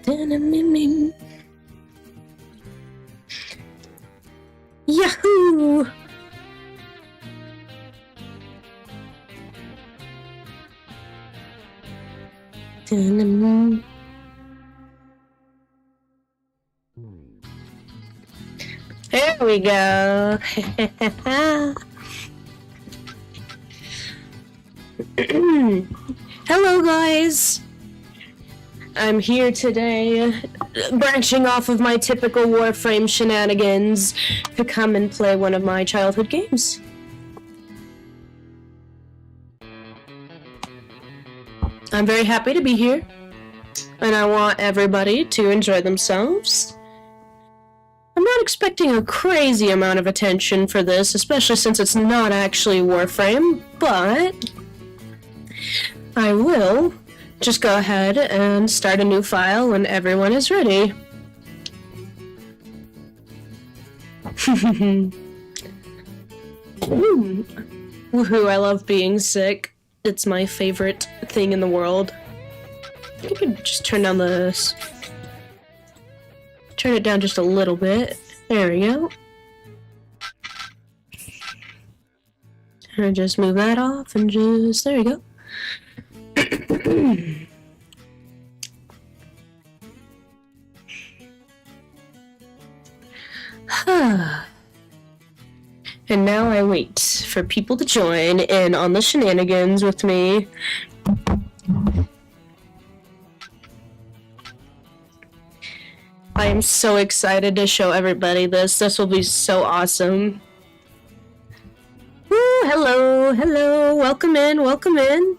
Yahoo! There we go. Hello guys! I'm here today, branching off of my typical Warframe shenanigans, to come and play one of my childhood games. I'm very happy to be here, and I want everybody to enjoy themselves. I'm not expecting a crazy amount of attention for this, especially since it's not actually Warframe, but I will just go ahead and start a new file when everyone is ready. Woohoo, I love being sick. It's my favorite thing in the world. I could just turn down this. Turn it down just a little bit. There we go. And just move that off and just, there we go. And now I wait for people to join in on the shenanigans with me. I am so excited to show everybody this. This will be so awesome. Woo, hello, hello, welcome in, welcome in.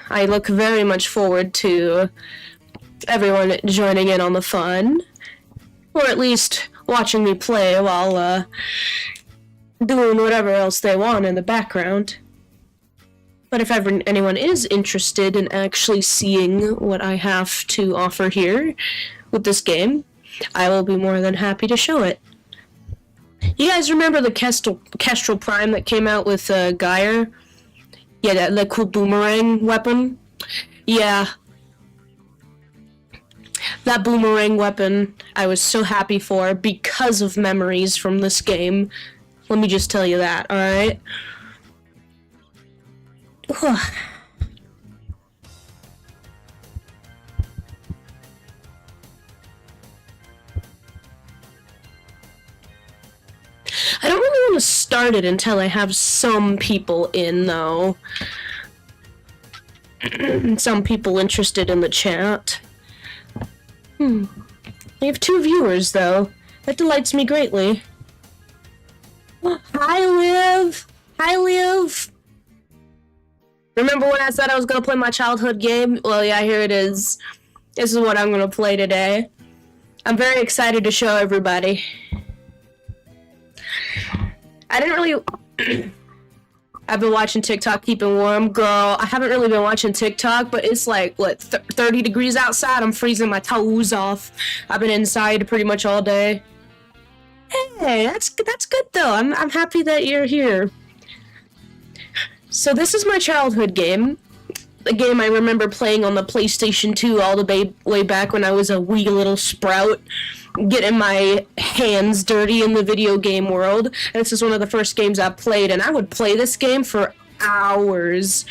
I look very much forward to everyone joining in on the fun, or at least watching me play while doing whatever else they want in the background. But if ever anyone is interested in actually seeing what I have to offer here with this game, I will be more than happy to show it. You guys remember the Kestrel Prime that came out with Geyer? Yeah, that cool boomerang weapon? Yeah. That boomerang weapon I was so happy for because of memories from this game. Let me just tell you that, alright? I don't really want to start it until I have some people in, though. Some people interested in the chat. I have 2 viewers, though. That delights me greatly. Hi, Liv! Hi, Liv! Remember when I said I was going to play my childhood game? Well, yeah, here it is. This is what I'm going to play today. I'm very excited to show everybody. I didn't really... I've been watching TikTok, keeping warm. Girl, I haven't really been watching TikTok, but it's like, what, 30 degrees outside? I'm freezing my toes off. I've been inside pretty much all day. Hey, that's good, though. I'm happy that you're here. So this is my childhood game. A game I remember playing on the PlayStation 2 all the way back when I was a wee little sprout, getting my hands dirty in the video game world. And this is one of the first games I played, and I would play this game for hours.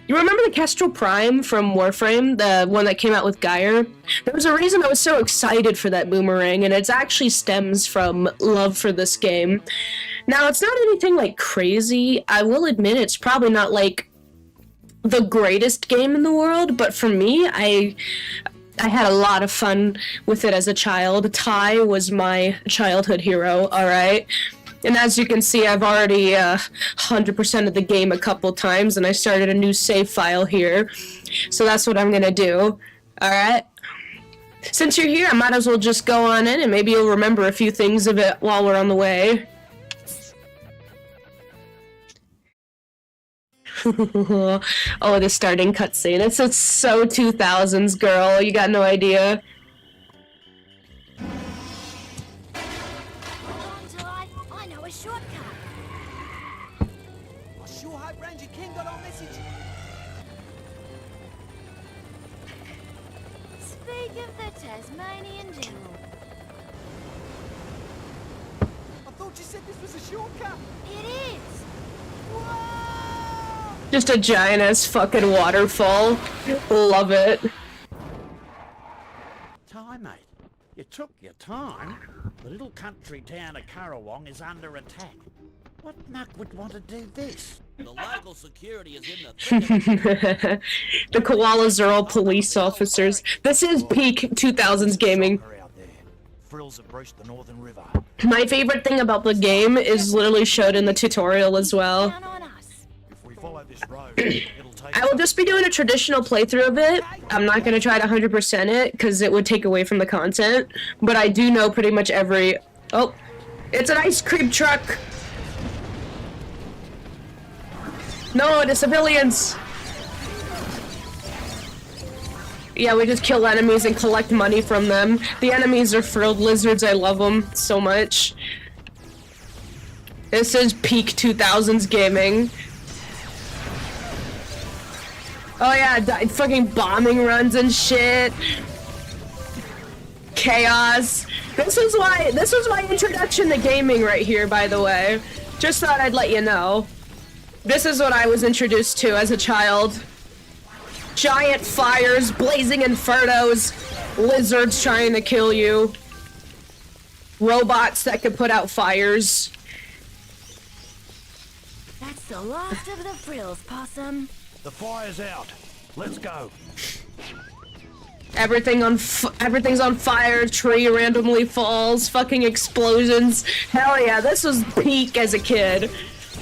You remember the Kestrel Prime from Warframe, the one that came out with Geyer? There was a reason I was so excited for that boomerang, and it actually stems from love for this game. Now, it's not anything like crazy. I will admit it's probably not like the greatest game in the world, but for me, I had a lot of fun with it as a child. Ty was my childhood hero, alright? And as you can see, I've already 100% of the game a couple times, and I started a new save file here. So that's what I'm gonna do, alright? Since you're here, I might as well just go on in, and maybe you'll remember a few things of it while we're on the way. Oh, the starting cutscene. It's so 2000s, girl. You got no idea. I know a shortcut. I sure hope Ranger King got our message. Speak of the Tasmanian Devil. I thought you said this was a shortcut. It is! Whoa! Just a giant ass fucking waterfall. Love it. Time, mate. You took your time. The little country town of Currawong is under attack. What muck would want to do this? The local security is in the The koalas are all police officers. This is peak 2000s gaming. Out there. Frills have breached the Northern River. My favorite thing about the game is literally showed in the tutorial as well. Down on us. If we follow this road, it'll take I will just be doing a traditional playthrough of it. I'm not going to try to 100% it because it would take away from the content. But I do know pretty much every... Oh, it's an ice cream truck! No, the civilians! Yeah, we just kill enemies and collect money from them. The enemies are frilled lizards, I love them so much. This is peak 2000s gaming. Oh yeah, fucking bombing runs and shit. Chaos. This was my introduction to gaming right here, by the way. Just thought I'd let you know. This is what I was introduced to as a child. Giant fires, blazing infernos, lizards trying to kill you. Robots that could put out fires. That's the last of the frills, Possum. The fire's out. Let's go. Everything's on fire, tree randomly falls, fucking explosions. Hell yeah, this was peak as a kid.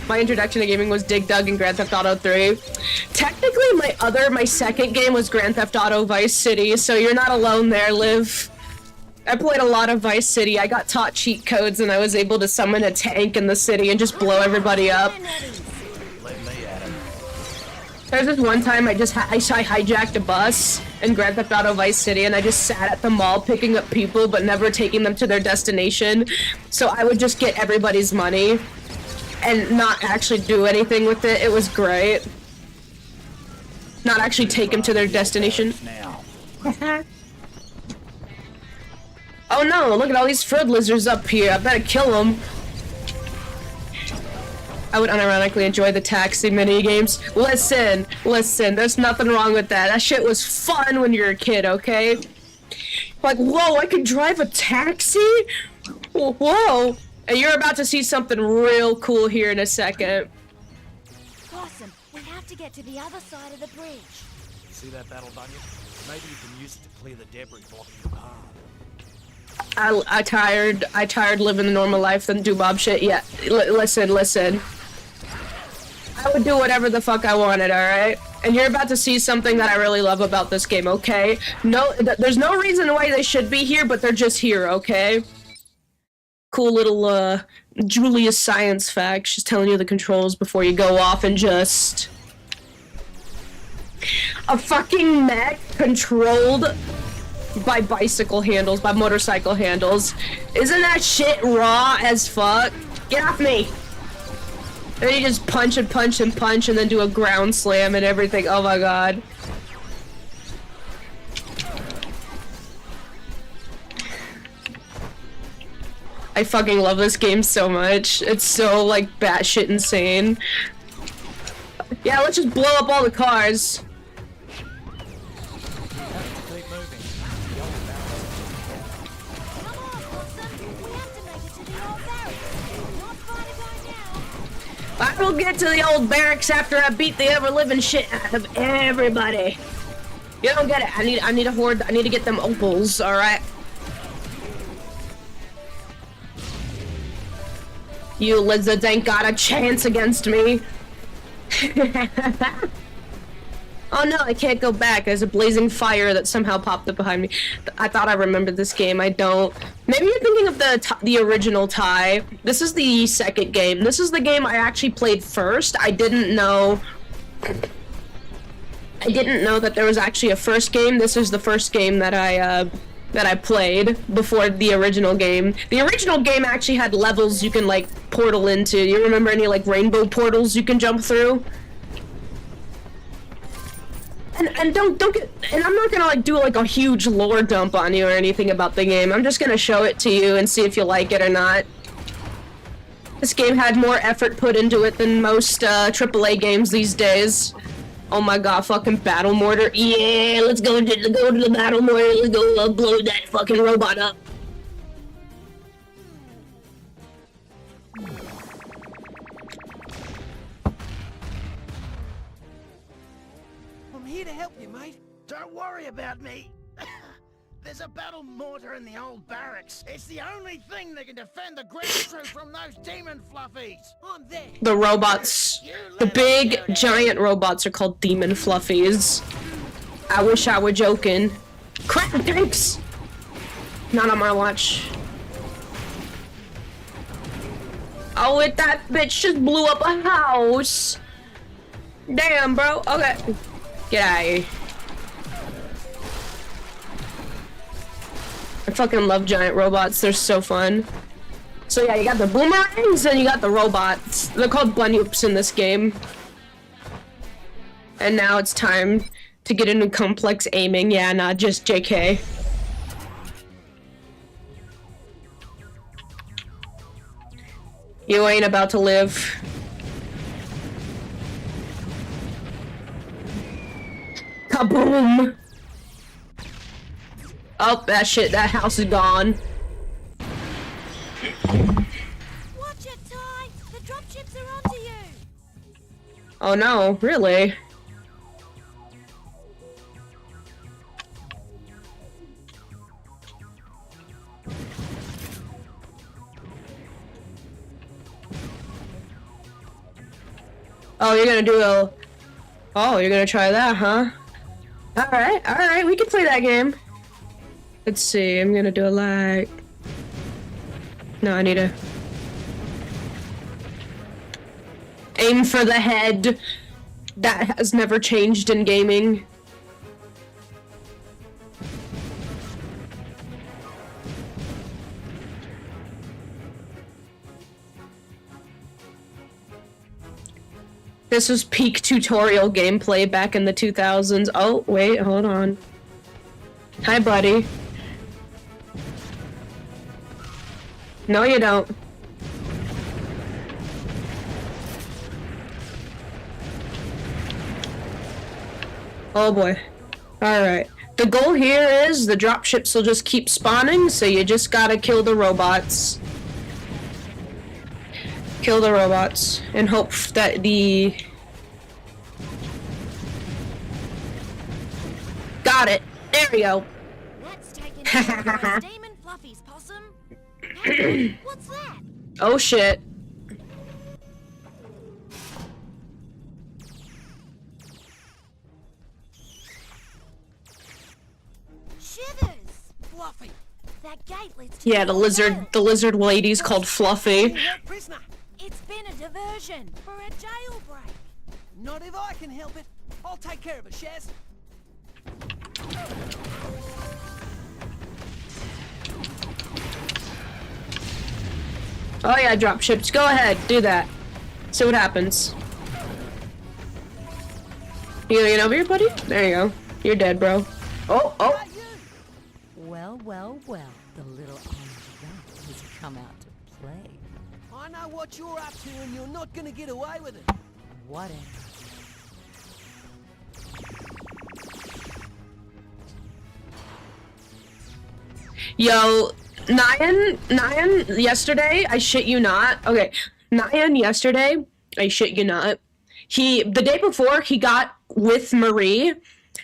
My introduction to gaming was Dig Dug and Grand Theft Auto 3. Technically, my second game was Grand Theft Auto Vice City, so you're not alone there, Liv. I played a lot of Vice City. I got taught cheat codes and I was able to summon a tank in the city and just blow everybody up. Let me at him. There's this one time I hijacked a bus in Grand Theft Auto Vice City and I just sat at the mall picking up people but never taking them to their destination. So I would just get everybody's money and not actually do anything with it. It was great. Not actually take them to their destination. Now. Oh no, look at all these frilled lizards up here. I better kill them. I would unironically enjoy the taxi mini-games. Listen, there's nothing wrong with that. That shit was fun when you're a kid, okay? Like, whoa, I can drive a taxi? Whoa. And you're about to see something real cool here in a second. Possum, we have to get to the other side of the bridge. See that battle bunyip? Maybe you can use it to clear the debris blocking the path. I tired living the normal life than do Bob shit. Yeah, listen. I would do whatever the fuck I wanted, alright? And you're about to see something that I really love about this game, okay? No, there's no reason why they should be here, but they're just here, okay? Cool little, Julia's science fact. She's telling you the controls before you go off and just... A fucking mech controlled by bicycle handles, by motorcycle handles. Isn't that shit raw as fuck? Get off me! And then you just punch and punch and punch and then do a ground slam and everything. Oh my god. I fucking love this game so much. It's so, like, batshit insane. Yeah, let's just blow up all the cars. Keep moving. Come on, Possum. We have to make it to the old barracks. Not far to go now. I will get to the old barracks after I beat the ever-living shit out of everybody. You don't get it. I need a horde. I need to get them opals, alright? You lizards ain't got a chance against me. Oh no, I can't go back. There's a blazing fire that somehow popped up behind me. I thought I remembered this game. I don't. Maybe you're thinking of the original Ty. This is the second game. This is the game I actually played first. I didn't know that there was actually a first game. This is the first game that I played before the original game. The original game actually had levels you can, like, portal into. You remember any, like, rainbow portals you can jump through? And don't get, and I'm not gonna like do like a huge lore dump on you or anything about the game. I'm just gonna show it to you and see if you like it or not. This game had more effort put into it than most AAA games these days. Oh my god, fucking battle mortar. Yeah, let's go to the battle mortar. Let's go blow that fucking robot up. I'm here to help you, mate. Don't worry about me. There's a battle mortar in the old barracks. It's the only thing that can defend the ground troops from those demon fluffies. I'm there. The robots, the big giant robots are called demon fluffies. I wish I were joking. Crap, thanks! Not on my watch. Oh, that bitch just blew up a house. Damn, bro. Okay. Get out of here. I fucking love giant robots. They're so fun. So yeah, you got the boomerangs and you got the robots. They're called bunyoops in this game. And now it's time to get into complex aiming. Yeah, not just JK. You ain't about to live. Kaboom! Oh, that house is gone. Watch it, Ty! The dropships are onto you! Oh no, really? Oh, you're gonna do a... Oh, you're gonna try that, huh? Alright, we can play that game. Let's see, I'm gonna do a like... No, I need to... Aim for the head. That has never changed in gaming. This was peak tutorial gameplay back in the 2000s. Oh, wait, hold on. Hi, buddy. No, you don't. Oh boy. Alright. The goal here is the dropships will just keep spawning, so you just gotta kill the robots. Kill the robots and hope that the... Got it! There we go! That's taken care of those demon fluffies, possum. Hey, what's that? Oh shit. Shivers! Fluffy. That gate leads to Yeah, the lizard lady's called Fluffy. You're a prisoner. It's been a diversion for a jailbreak. Not if I can help it. I'll take care of it, Shaz. Oh yeah, dropships. Go ahead, do that. See what happens. You gonna get over here, buddy? There you go. You're dead, bro. Oh. Well, the little orange rat has come out to play. I know what you're up to and you're not gonna get away with it. Whatever. Yo, Nyan, yesterday, I shit you not. Okay, Nyan yesterday, I shit you not. The day before, he got with Marie,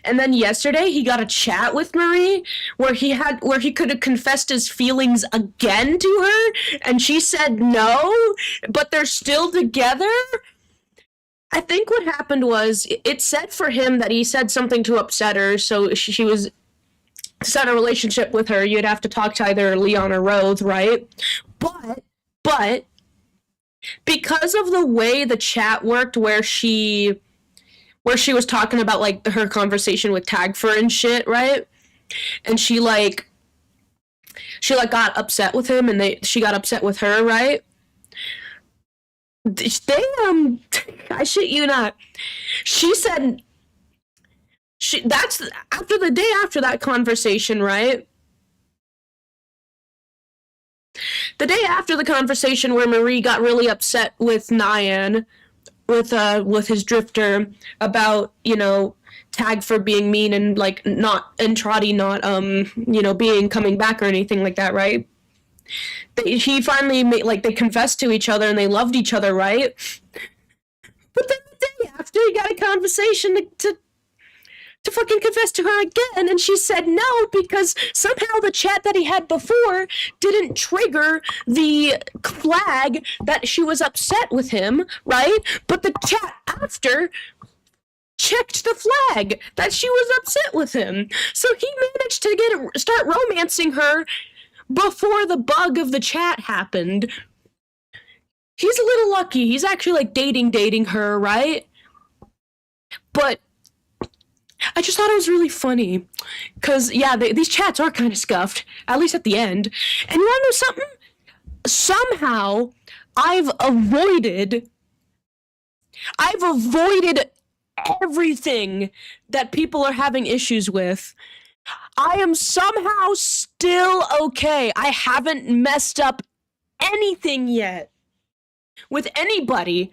and then yesterday, he got a chat with Marie where he could have confessed his feelings again to her, and she said no, but they're still together. I think what happened was, it said for him that he said something to upset her, so she was... To start a relationship with her, you'd have to talk to either Leon or Rose, right? But because of the way the chat worked, where she was talking about like her conversation with Tagfer and shit, right? And she got upset with him, and she got upset with her, right? They I shit you not. She said That's after the day after that conversation, right? The day after the conversation where Marie got really upset with Nyan, with his drifter about, you know, Tag for being mean and like not, and Trotty not you know, being coming back or anything like that, right? He finally made, like, they confessed to each other and they loved each other, right? But then the day after, he got a conversation to fucking confess to her again, and she said no because somehow the chat that he had before didn't trigger the flag that she was upset with him, right? But the chat after checked the flag that she was upset with him. So he managed to start romancing her before the bug of the chat happened. He's a little lucky. He's actually like dating her, right? But I just thought it was really funny. Because, yeah, these chats are kind of scuffed. At least at the end. And you want to know something? Somehow, I've avoided everything that people are having issues with. I am somehow still okay. I haven't messed up anything yet. With anybody.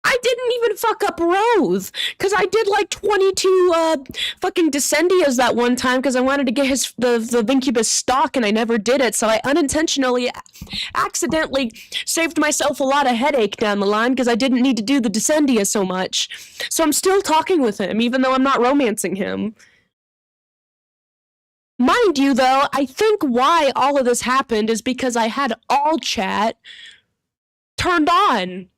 I didn't even fuck up Rose, because I did like 22 fucking Descendias that one time because I wanted to get the Vincubus stock and I never did it, so I unintentionally accidentally saved myself a lot of headache down the line because I didn't need to do the Descendia so much. So I'm still talking with him, even though I'm not romancing him. Mind you, though, I think why all of this happened is because I had all chat turned on.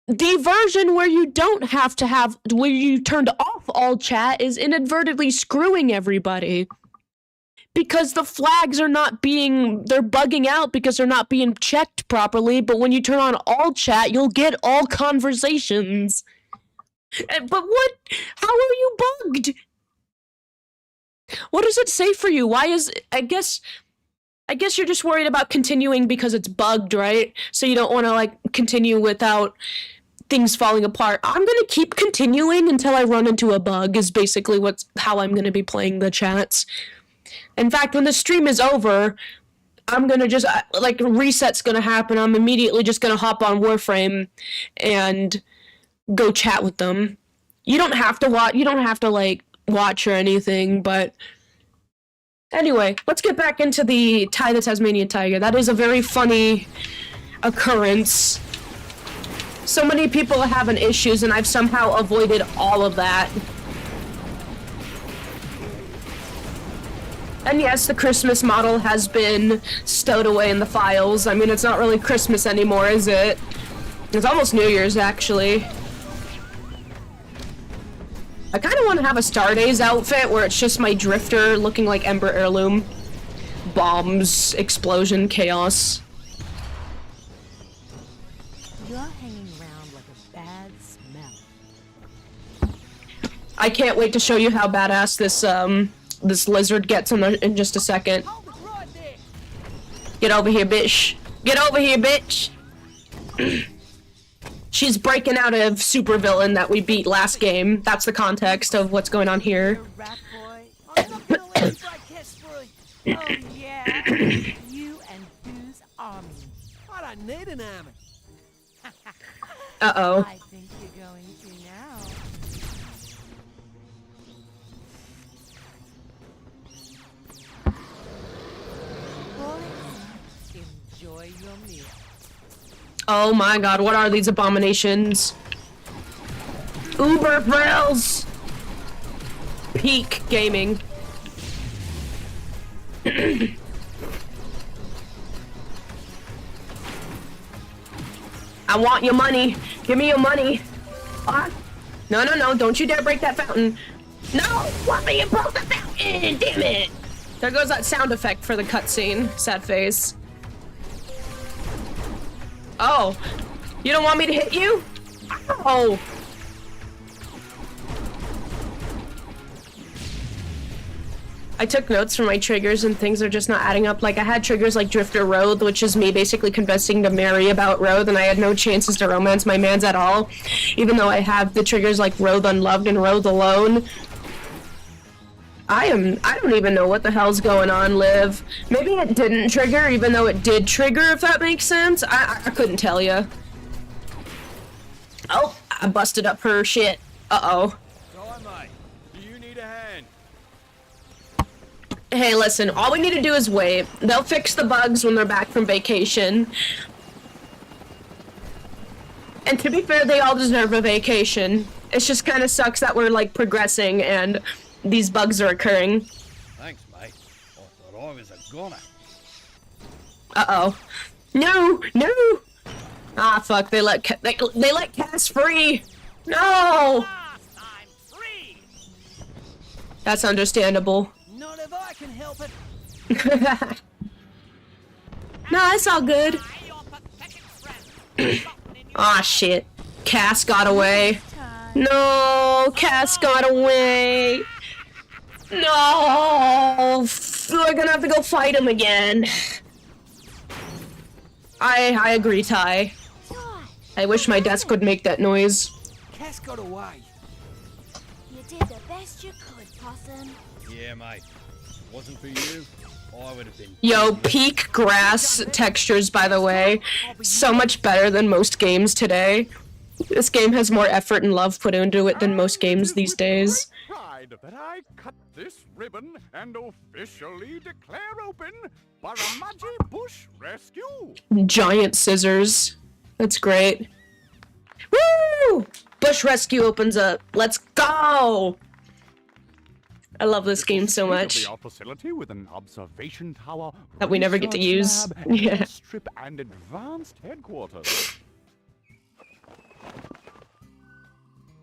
The version where you don't have to have, where you turned off all chat is inadvertently screwing everybody. Because the flags are not they're bugging out because they're not being checked properly, but when you turn on all chat, you'll get all conversations. But how are you bugged? What does it say for you? Why is, I guess you're just worried about continuing because it's bugged, right? So you don't want to, like, continue without things falling apart. I'm gonna keep continuing until I run into a bug, is basically how I'm gonna be playing the chats. In fact, when the stream is over, I'm gonna just, like, reset's gonna happen. I'm immediately just gonna hop on Warframe and go chat with them. You don't have to watch or anything, but anyway, let's get back into the Ty the Tasmanian Tiger. That is a very funny occurrence. So many people are having issues, and I've somehow avoided all of that. And yes, the Christmas model has been stowed away in the files. I mean, it's not really Christmas anymore, is it? It's almost New Year's, actually. I kind of want to have a Stardays outfit where it's just my drifter looking like Ember Heirloom. Bombs, explosion, chaos. You're hanging around like a bad smell. I can't wait to show you how badass this lizard gets in just a second. Get over here, bitch. Get over here, bitch. She's breaking out of supervillain that we beat last game. That's the context of what's going on here. Rat boy. I'm not gonna let you try kiss free. Oh yeah. You and whose army? I don't need an army. Uh-oh. I think you're going to now. Boys, enjoy your meal. Oh my god, what are these abominations? Uber Frills! Peak gaming. I want your money. Give me your money. No, don't you dare break that fountain. No, why you broke the fountain? Damn it. There goes that sound effect for the cutscene. Sad face. Oh, you don't want me to hit you? Oh. I took notes for my triggers and things are just not adding up. Like, I had triggers like Drifter Road, which is me basically confessing to Mary about Road, and I had no chances to romance my mans at all. Even though I have the triggers like Road Unloved and Road Alone. I don't even know what the hell's going on, Liv. Maybe it didn't trigger, even though it did trigger, if that makes sense. I couldn't tell you. Oh, I busted up her shit. Uh-oh. Sorry, mate. Do you need a hand? Hey, listen, all we need to do is wait. They'll fix the bugs when they're back from vacation. And to be fair, they all deserve a vacation. It just kind of sucks that we're, like, progressing and these bugs are occurring. Thanks, mate. I thought I was a goner. Uh-oh. No! No! Ah, fuck, they let Cass free! No! I'm free! That's understandable. Not if I can help it. Nah, it's all good. I, your pathetic friend. Aw, shit. Cass got away. No, Cass got away. No, we're gonna have to go fight him again. I agree, Ty. I wish my desk could make that noise. Cass got away. You did the best you could, Possum. Yeah, mate. If it wasn't for you, I would have been... Yo, peak grass textures, by the way. So much better than most games today. This game has more effort and love put into it than most games these days. Pride that I cut this ribbon and officially declare open Baramaji Bush Rescue. Giant scissors. That's great. Woo! Bush Rescue opens up. Let's go! I love this game so much. Our facility with an observation tower, That we never get to research use. lab, Yeah. airstrip, and advanced headquarters.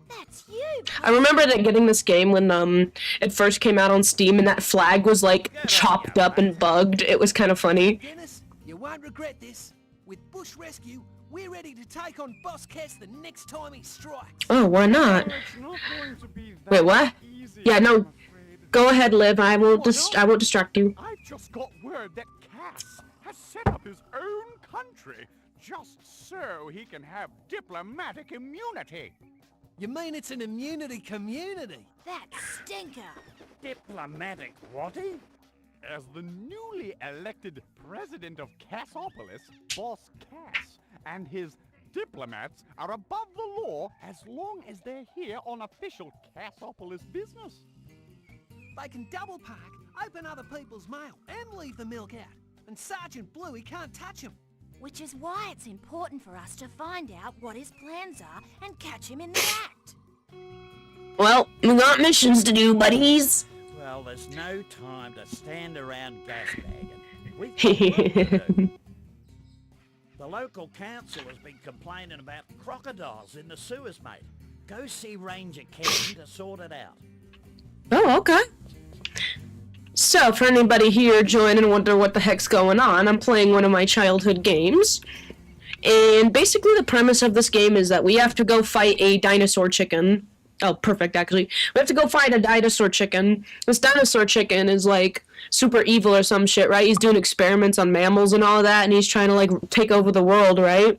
That's you. I remember that getting this game when it first came out on Steam and that flag was like chopped up and bugged. It was kind of funny. Dennis, you won't regret this. With Bush Rescue, we're ready to take on Boss Cass the next time he strikes. Oh, why not? It's not going to be that Wait, what? easy, Yeah, no. I'm afraid. Go ahead, Liv. I won't distract you. I just got word that Cass has set up his own country just so he can have diplomatic immunity. You mean it's an immunity community? That stinker. Diplomatic whatty? As the newly elected president of Cassopolis, Boss Cass and his diplomats are above the law as long as they're here on official Cassopolis business. They can double park, open other people's mail, and leave the milk out. And Sergeant Bluey can't touch him. Which is why it's important for us to find out what his plans are and catch him in the act. Well, we got missions to do, buddies. Well, there's no time to stand around gasbagging. We've got work to do. The local council has been complaining about crocodiles in the sewers, mate. Go see Ranger Ken to sort it out. Oh, okay. So, for anybody here join and wonder what the heck's going on, I'm playing one of my childhood games. And basically the premise of this game is that we have to go fight a dinosaur chicken. Oh, perfect, actually. We have to go fight a dinosaur chicken. This dinosaur chicken is, like, super evil or some shit, right? He's doing experiments on mammals and all that, and he's trying to, like, take over the world, right?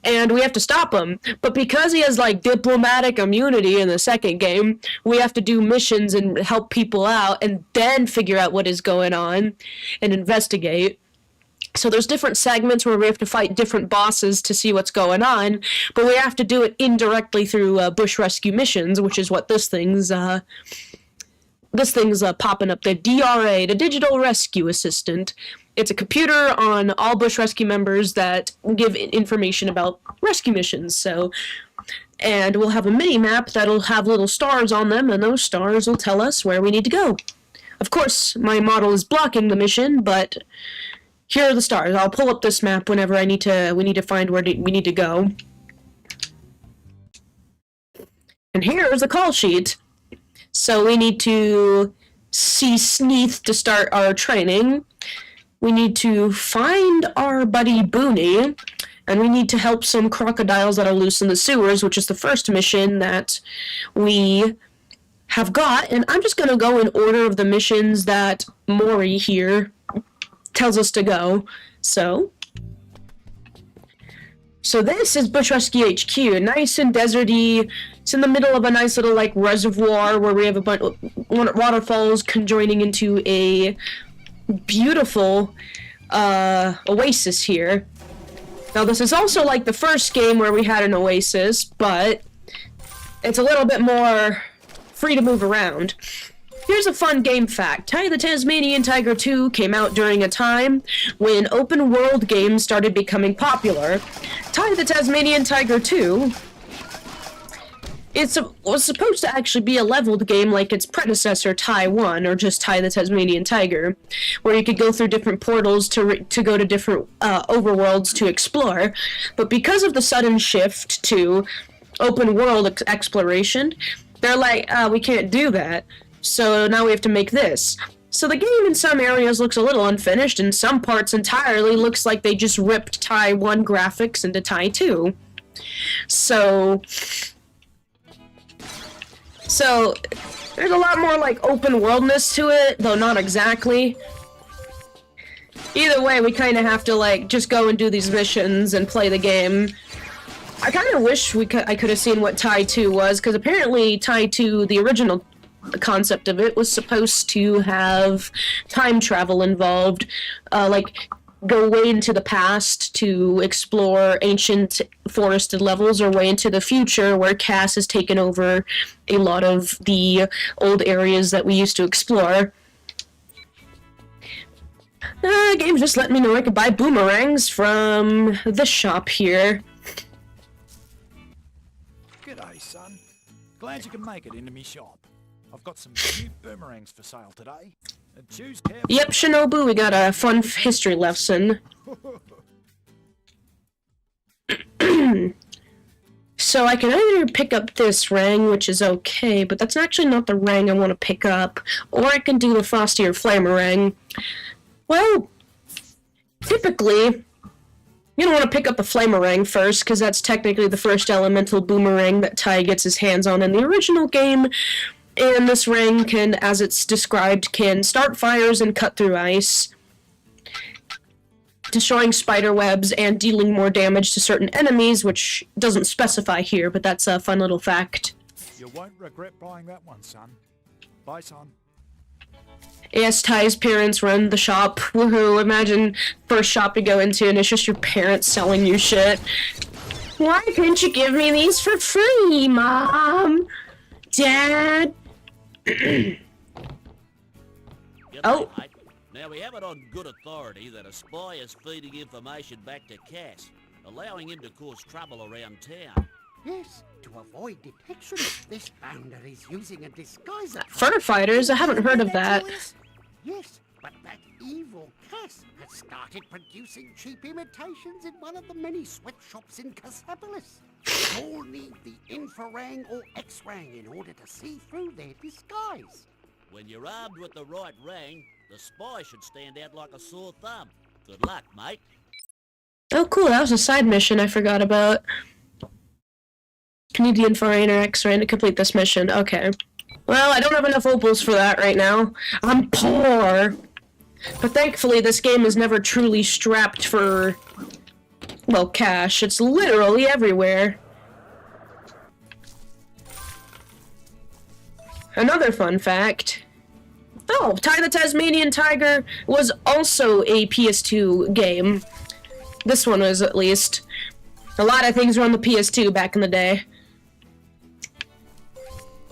And we have to stop him. But because he has, like, diplomatic immunity in the second game, we have to do missions and help people out and then figure out what is going on and investigate. So there's different segments where we have to fight different bosses to see what's going on, but we have to do it indirectly through bush rescue missions, which is what this thing's popping up. The DRA, the Digital Rescue Assistant. It's a computer on all bush rescue members that give information about rescue missions. So, and we'll have a mini map that'll have little stars on them, and those stars will tell us where we need to go. Of course, my model is blocking the mission, but here are the stars. I'll pull up this map whenever we need to find where we need to go. And here's the call sheet. So we need to see Sneath to start our training. We need to find our buddy Booney. And we need to help some crocodiles that are loose in the sewers, which is the first mission that we have got, and I'm just gonna go in order of the missions that Mori here tells us to go. So this is Bush Rescue HQ, nice and deserty. It's in the middle of a nice little like reservoir where we have a bunch of waterfalls conjoining into a beautiful oasis here. Now this is also like the first game where we had an oasis, but it's a little bit more free to move around. Here's a fun game fact. Ty the Tasmanian Tiger 2 came out during a time when open world games started becoming popular. Ty the Tasmanian Tiger 2 was supposed to actually be a leveled game like its predecessor, Ty 1, or just Ty the Tasmanian Tiger, where you could go through different portals to go to different overworlds to explore. But because of the sudden shift to open world exploration, they're like, we can't do that. So now we have to make this. So the game in some areas looks a little unfinished, and some parts entirely looks like they just ripped Ty 1 graphics into Ty 2. So there's a lot more like open worldness to it, though not exactly. Either way, we kind of have to like just go and do these missions and play the game. I kind of wish I could have seen what Ty 2 was, because apparently Ty 2, the original concept of it, was supposed to have time travel involved, like go way into the past to explore ancient forested levels, or way into the future where Cass has taken over a lot of the old areas that we used to explore. The game just let me know I could buy boomerangs from the shop here. G'day, son. Glad you can make it into me shop. I've got some cute boomerangs for sale today. Choose carefully. Yep, Shinobu, we got a fun history lesson. So I can either pick up this rang, which is okay, but that's actually not the rang I want to pick up, or I can do the Frosty or Flamerang. Well, typically, you don't want to pick up the Flamerang first, because that's technically the first elemental boomerang that Ty gets his hands on in the original game. And this ring can, as it's described, can start fires and cut through ice, destroying spider webs and dealing more damage to certain enemies, which doesn't specify here, but that's a fun little fact. You won't regret buying that one, son. Bye, son. Yes, Ty's parents run the shop. Woohoo, imagine first shop you go into and it's just your parents selling you shit. Why couldn't you give me these for free, Mom? Dad? Oh. Mate. Now, we have it on good authority that a spy is feeding information back to Cass, allowing him to cause trouble around town. Yes, to avoid detection, this bounder is using a disguiser. Fur fighters? I haven't heard of that. Yes, but that evil Cass has started producing cheap imitations in one of the many sweatshops in Cassapolis. You'll need the infrarang or X-rang in order to see through their disguise. When you're armed with the right rang, the spy should stand out like a sore thumb. Good luck, mate. Oh, cool. That was a side mission I forgot about. Need the infrarang or X-rang to complete this mission. Okay. Well, I don't have enough opals for that right now. I'm poor. But thankfully, this game is never truly strapped for, well, cash. It's literally everywhere. Another fun fact. Oh, Ty the Tasmanian Tiger was also a PS2 game. This one was, at least. A lot of things were on the PS2 back in the day.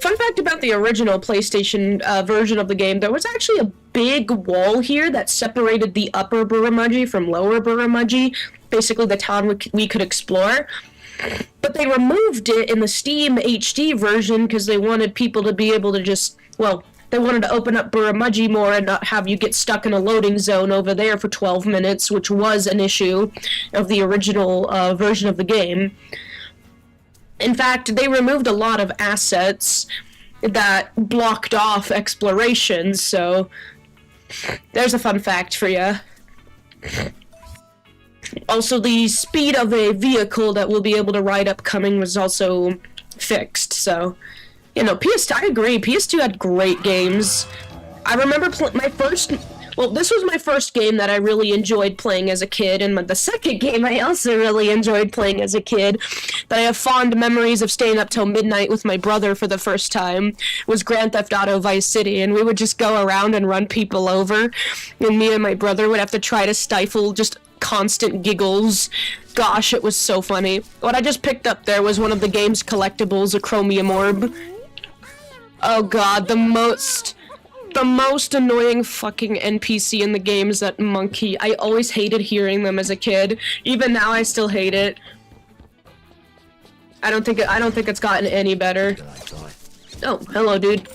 Fun fact about the original PlayStation version of the game, there was actually a big wall here that separated the upper Burramudgee from lower Burramudgee, basically the town we could explore. But they removed it in the Steam HD version because they wanted people to be able to just, well, they wanted to open up Burramudgee more and not have you get stuck in a loading zone over there for 12 minutes, which was an issue of the original version of the game. In fact, they removed a lot of assets that blocked off exploration, so there's a fun fact for you. Also, the speed of a vehicle that we'll be able to ride upcoming was also fixed, so You know, I agree. PS2 had great games. I remember this was my first game that I really enjoyed playing as a kid, and the second game I also really enjoyed playing as a kid, that I have fond memories of staying up till midnight with my brother for the first time, was Grand Theft Auto Vice City, and we would just go around and run people over, and me and my brother would have to try to stifle just constant giggles. Gosh, it was so funny. What I just picked up there was one of the game's collectibles, a chromium orb. Oh god, the most annoying fucking NPC in the game is that monkey. I always hated hearing them as a kid. Even now I still hate it. I don't think it's gotten any better. Oh, hello dude.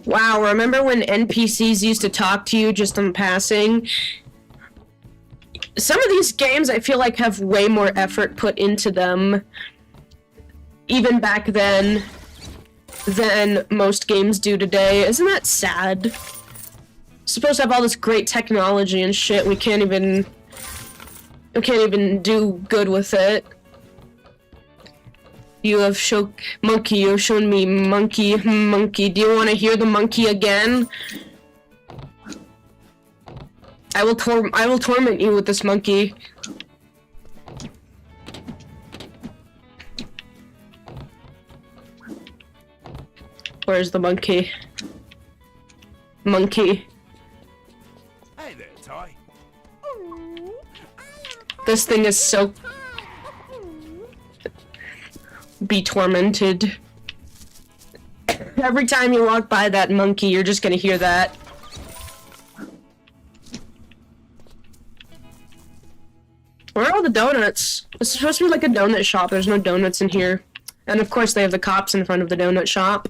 Wow, remember when NPCs used to talk to you just in passing? Some of these games I feel like have way more effort put into them, even back then, than most games do today. Isn't that sad? Supposed to have all this great technology and shit, we can't even do good with it. You have shown me monkey. Do you want to hear the monkey again? I will torment you with this monkey. Where's the monkey? Monkey. Hey there, Ty. This thing is so... be tormented. Every time you walk by that monkey, you're just gonna hear that. Where are all the donuts? This is supposed to be like a donut shop. There's no donuts in here. And of course they have the cops in front of the donut shop.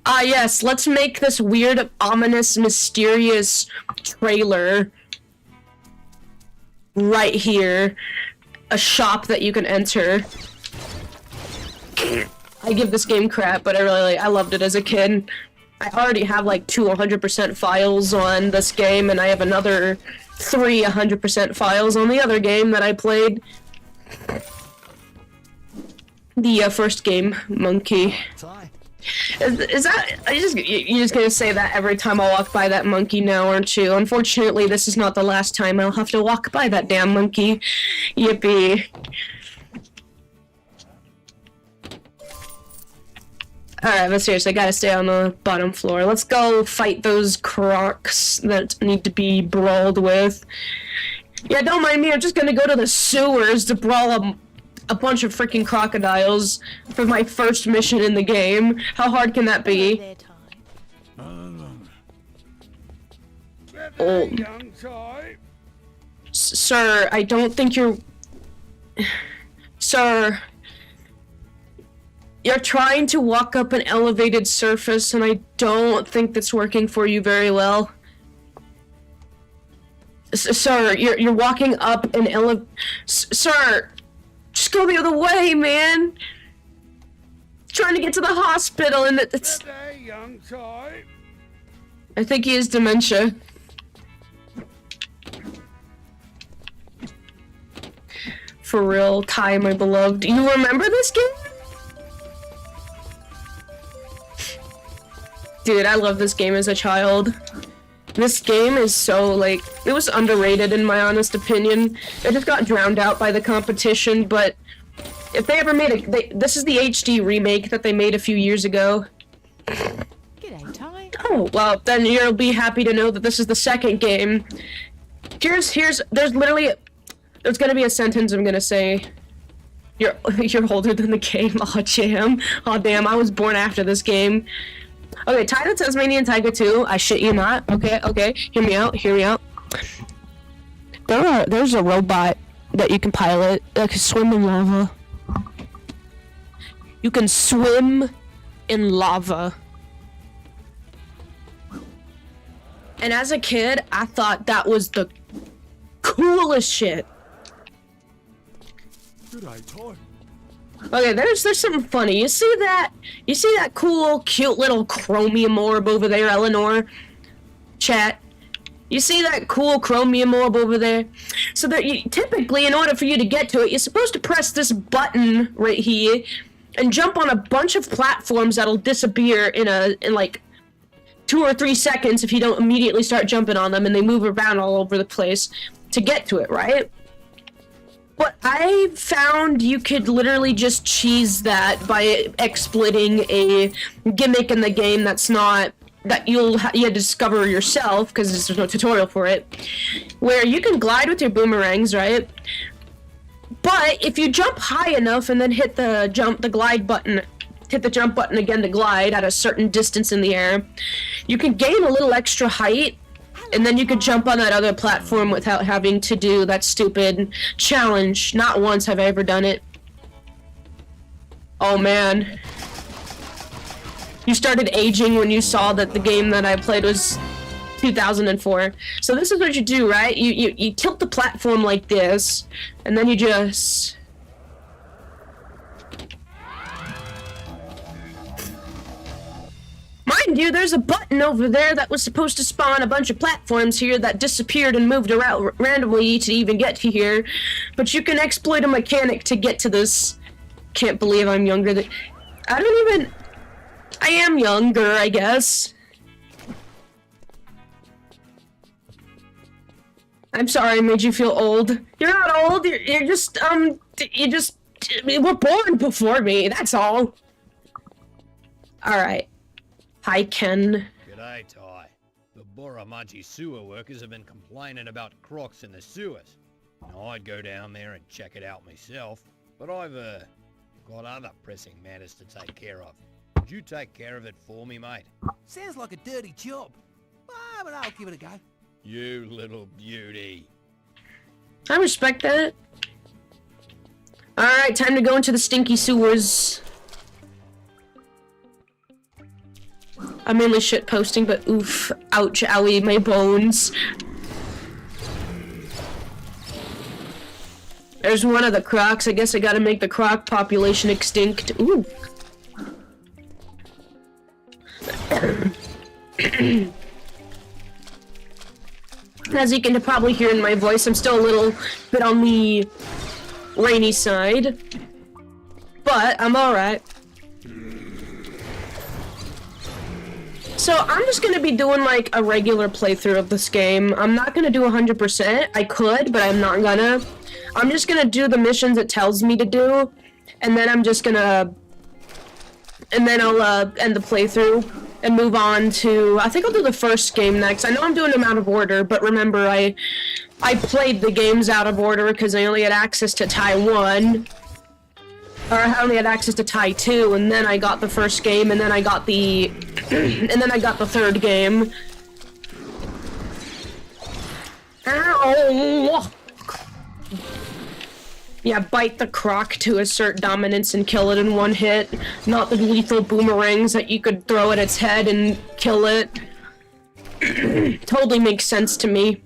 Ah yes, let's make this weird, ominous, mysterious trailer right here a shop that you can enter. I give this game crap, but I loved it as a kid. I already have like 2 100% files on this game, and I have another 3 100% files on the other game that I played. The first game, Monkey. Is that you're just gonna say that every time I walk by that monkey now, aren't you? Unfortunately, this is not the last time I'll have to walk by that damn monkey. Yippee. Alright, but seriously, I gotta stay on the bottom floor. Let's go fight those crocs that need to be brawled with. Yeah, don't mind me, I'm just gonna go to the sewers to brawl a bunch of freaking crocodiles for my first mission in the game. How hard can that be? Oh. Sir, I don't think you're... Sir... You're trying to walk up an elevated surface, and I don't think that's working for you very well. Sir, you're walking up an Sir! Just go the other way, man! Trying to get to the hospital, and it's... I think he has dementia. For real, Ty, my beloved. You remember this game? Dude, I love this game as a child. This game is so, like, it was underrated in my honest opinion. It just got drowned out by the competition, but if they ever made this is the HD remake that they made a few years ago. G'day, Ty. Oh, well, then you'll be happy to know that this is the second game. There's gonna be a sentence I'm gonna say. You're older than the game. Aw, jam. Aw, damn, I was born after this game. Okay, Ty the Tasmanian Tiger 2, I shit you not. Okay, hear me out. There's a robot that you can pilot that can swim in lava. You can swim in lava. And as a kid, I thought that was the coolest shit. Okay, there's something funny. You see that cool, cute little chromium orb over there, Eleanor? Chat. You see that cool chromium orb over there? So that typically, in order for you to get to it, you're supposed to press this button right here and jump on a bunch of platforms that'll disappear in like 2 or 3 seconds if you don't immediately start jumping on them, and they move around all over the place to get to it, right? But I found you could literally just cheese that by exploiting a gimmick in the game that's not, that you discover yourself, because there's no tutorial for it, where you can glide with your boomerangs, right? But if you jump high enough and then hit the jump button again to glide at a certain distance in the air, you can gain a little extra height, and then you could jump on that other platform without having to do that stupid challenge. Not once have I ever done it. Oh man. You started aging when you saw that the game that I played was 2004. So this is what you do, right? You tilt the platform like this, and then you just... Mind you, there's a button over there that was supposed to spawn a bunch of platforms here that disappeared and moved around randomly to even get to here. But you can exploit a mechanic to get to this. Can't believe I'm younger than... I am younger, I guess. I'm sorry I made you feel old. You're not old, you're just, you were born before me, that's all. Alright. Hi, Ken. G'day, Ty. The Boramaji sewer workers have been complaining about crocs in the sewers. Now, I'd go down there and check it out myself, but I've, got other pressing matters to take care of. Would you take care of it for me, mate? Sounds like a dirty job. But I'll give it a go. You little beauty. I respect that. Alright, time to go into the stinky sewers. I'm mainly shit posting, but oof, ouch, owie, my bones. There's one of the crocs. I guess I gotta make the croc population extinct. Ooh. As you can probably hear in my voice, I'm still a little bit on the rainy side. But I'm alright. So I'm just gonna be doing like a regular playthrough of this game. I'm not gonna do 100%. I could, but I'm not gonna. I'm just gonna do the missions it tells me to do, and then I'm just gonna... And then I'll end the playthrough and move on to... I think I'll do the first game next. I know I'm doing them out of order, but remember I played the games out of order because I only had access to Tie 1. Or I only had access to Tie 2, and then I got the first game, and then I got the... and then I got the third game. Ow! Yeah, bite the croc to assert dominance and kill it in one hit. Not the lethal boomerangs that you could throw at its head and kill it. Totally makes sense to me.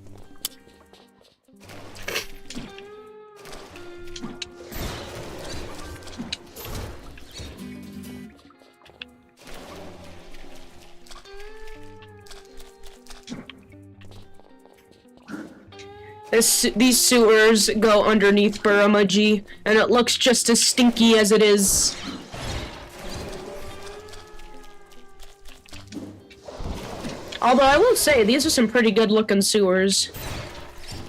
These sewers go underneath Buramaji, and it looks just as stinky as it is. Although I will say, these are some pretty good looking sewers.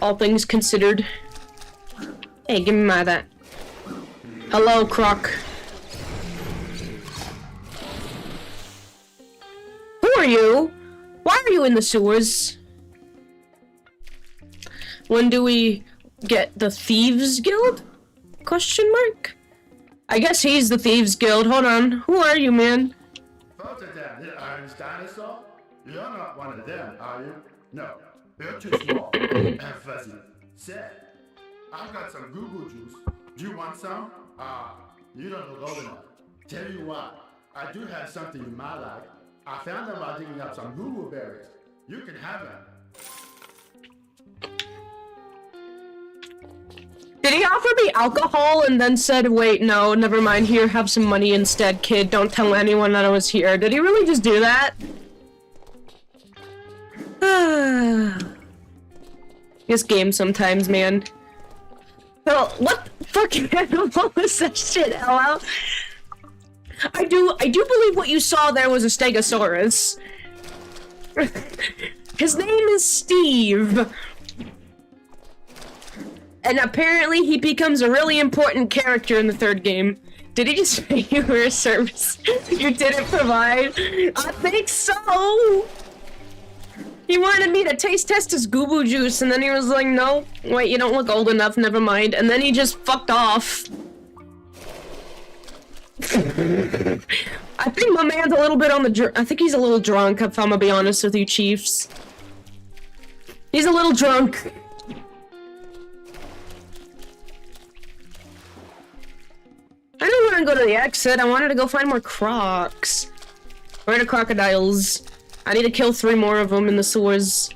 All things considered. Hey, give me that. Hello, Croc. Who are you? Why are you in the sewers? When do we get the Thieves Guild? Question mark? I guess he's the Thieves Guild. Hold on. Who are you, man? Both of them, the orange dinosaur? You're not one of them, are you? No, you're too small and fuzzy. Sad. I've got some Google juice. Do you want some? You don't look old enough. Tell you what, I do have something you might like. I found them while digging up some Google berries. You can have them. Did he offer me alcohol and then said, wait, no, never mind, here, have some money instead, kid, don't tell anyone that I was here? Did he really just do that? This game sometimes, man. So, what the fucking animal was that shit, hello? I do believe what you saw there was a Stegosaurus. His name is Steve. And apparently he becomes a really important character in the third game. Did he just say you were a service you didn't provide? I think so! He wanted me to taste test his goo juice, and then he was like, no, wait, you don't look old enough, never mind. And then he just fucked off. I think my man's a little bit on the I think he's a little drunk, if I'm gonna be honest with you, Chiefs. He's a little drunk. I didn't want to go to the exit, I wanted to go find more crocs. Where are the crocodiles? I need to kill 3 more of them in the sewers.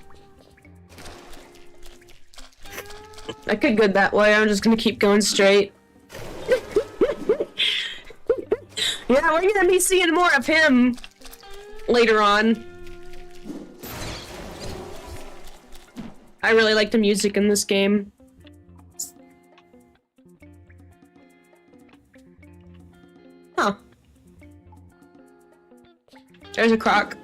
I could go that way, I'm just gonna keep going straight. Yeah, we're gonna be seeing more of him later on. I really like the music in this game. Huh. There's a croc.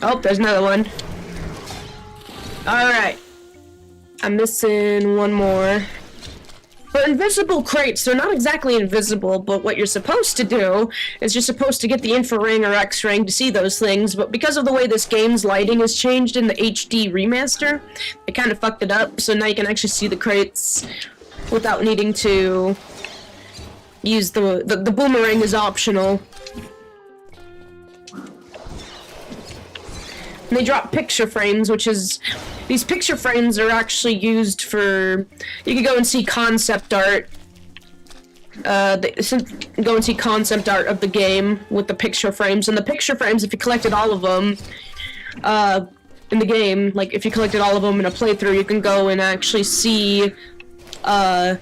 Oh, there's another one. Alright. I'm missing one more. But invisible crates, they're not exactly invisible, but what you're supposed to do is you're supposed to get the infraring or X-ring to see those things, but because of the way this game's lighting has changed in the HD remaster, it kind of fucked it up, so now you can actually see the crates without needing to use the boomerang is optional. And they drop picture frames, which is... These picture frames are actually used for... You can go and see concept art. Go and see concept art of the game with the picture frames. And the picture frames, if you collected all of them in the game, like if you collected all of them in a playthrough, you can go and actually see the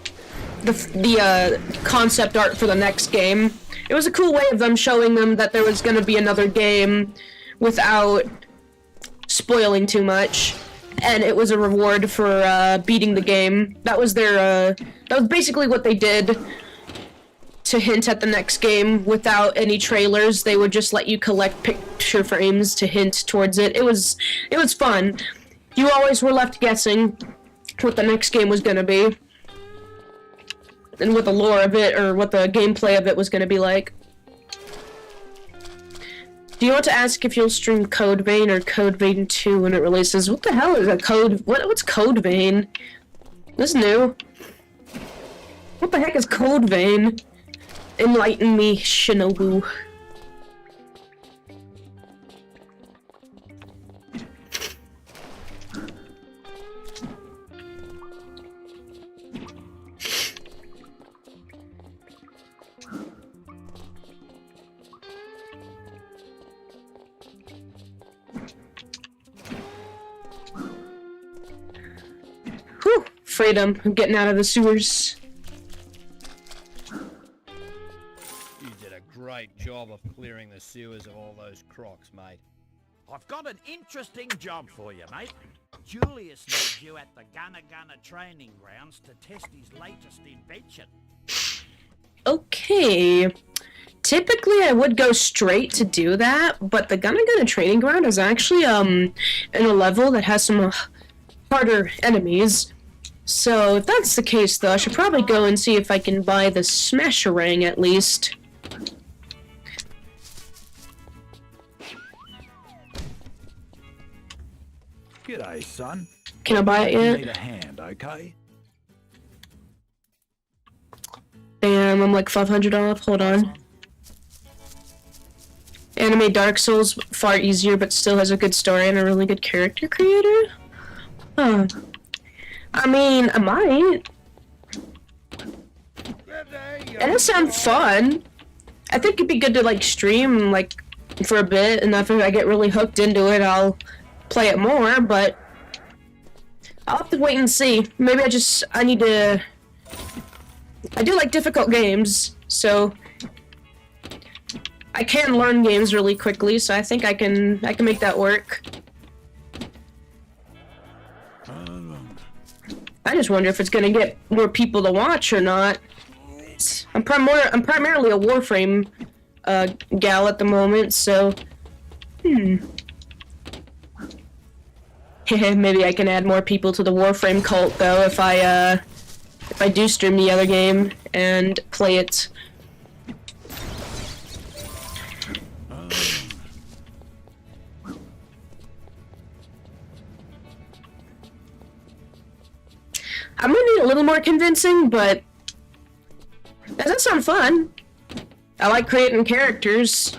concept art for the next game. It was a cool way of them showing them that there was going to be another game without spoiling too much, and it was a reward for beating the game. That was their that was basically what they did to hint at the next game without any trailers. They would just let you collect picture frames to hint towards it. It was fun. You always were left guessing what the next game was going to be and what the lore of it or what the gameplay of it was going to be like. Do you want to ask if you'll stream Code Vein or Code Vein 2 when it releases? What the hell is a Code... What's Code Vein? This is new. What the heck is Code Vein? Enlighten me, Shinobu. Whew, freedom. I'm getting out of the sewers. You did a great job of clearing the sewers of all those crocs, mate. I've got an interesting job for you, mate. Julius needs you at the Gunna training grounds to test his latest invention. Okay. Typically, I would go straight to do that, but the Gunna training ground is actually, in a level that has some harder enemies. So, if that's the case, though, I should probably go and see if I can buy the Smasherang, at least. G'day, son. Can I buy it yet? Need a hand, okay? Damn, I'm like 500 off. Hold on. Anime Dark Souls, far easier, but still has a good story and a really good character creator? Huh. I mean, I might. And it sounds fun. I think it'd be good to, like, stream, like, for a bit, and after I get really hooked into it, I'll play it more, but I'll have to wait and see. Maybe I need to... I do like difficult games, so... I can learn games really quickly, so I think I can make that work. I just wonder if it's gonna get more people to watch or not. I'm primarily a Warframe gal at the moment, so... Maybe I can add more people to the Warframe cult, though, if I do stream the other game and play it. I'm gonna need a little more convincing, but that does sound fun. I like creating characters.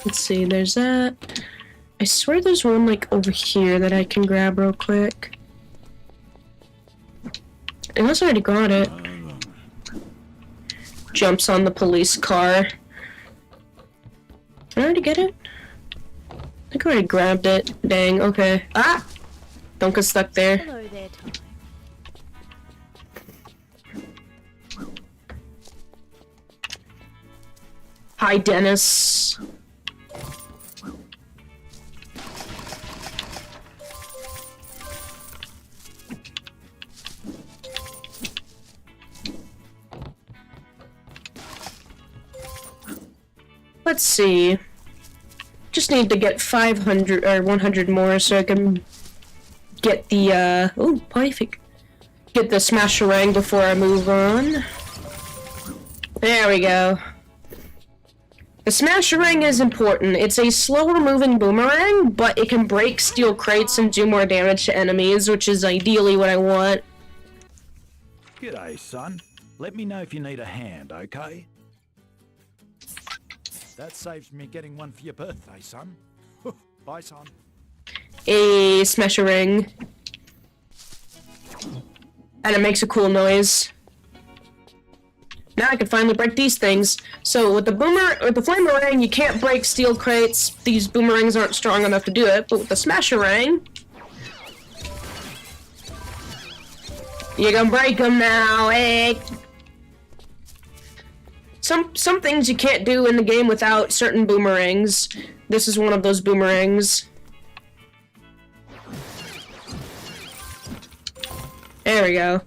Let's see, there's that. I swear there's one, like, over here that I can grab real quick. Unless I already got it. Jumps on the police car. Did I already get it? I think I already grabbed it. Dang, okay. Ah! Don't get stuck there. Hello there, Tom. Hi, Dennis. Let's see. Just need to get 500 or 100 more so I can get the oh, perfect. Get the smasherang before I move on. There we go. The smasherang is important. It's a slower moving boomerang, but it can break steel crates and do more damage to enemies, which is ideally what I want. G'day, son. Let me know if you need a hand, okay? That saves me getting one for your birthday, son. Bye, son. A smasherang. And it makes a cool noise. Now I can finally break these things. So with the flamerang, you can't break steel crates. These boomerangs aren't strong enough to do it. But with the smasherang, you can break them now, eh? Some things you can't do in the game without certain boomerangs. This is one of those boomerangs. There we go.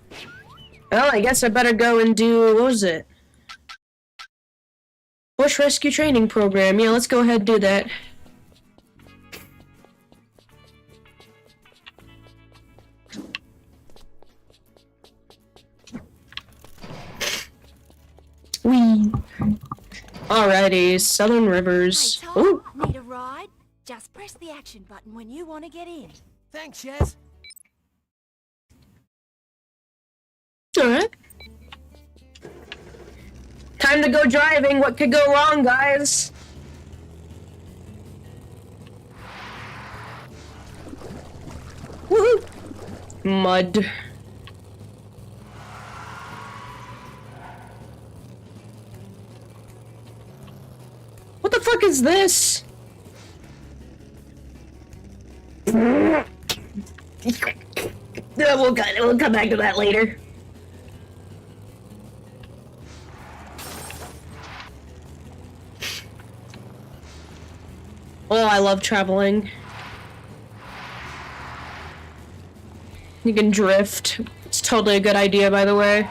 Well, I guess I better go and do, what was it? Bush Rescue Training Program. Yeah, let's go ahead and do that. Whee! Alrighty, Southern Rivers. Hey, Tom, Ooh! need a ride? Just press the action button when you want to get in. Thanks, Shaz. Alright. Time to go driving. What could go wrong, guys? Woohoo! Mud. What the fuck is this? We'll come back to that later. Oh, I love traveling. You can drift. It's totally a good idea, by the way.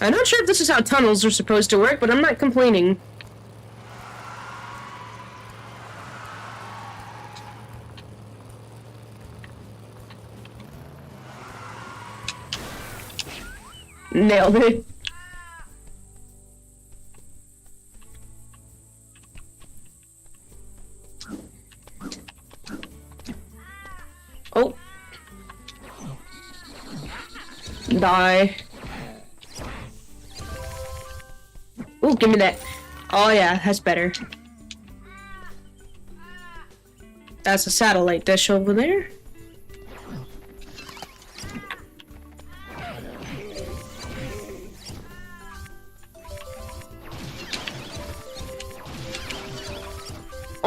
I'm not sure if this is how tunnels are supposed to work, but I'm not complaining. Nailed it. Oh. Die. Ooh, give me that. Oh yeah, that's better. That's a satellite dish over there.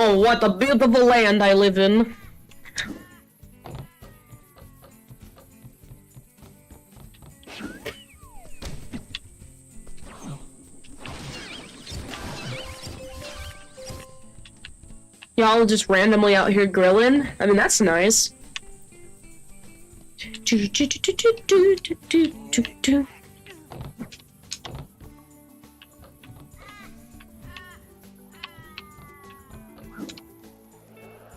Oh, what a beautiful land I live in. Y'all just randomly out here grilling? I mean, that's nice.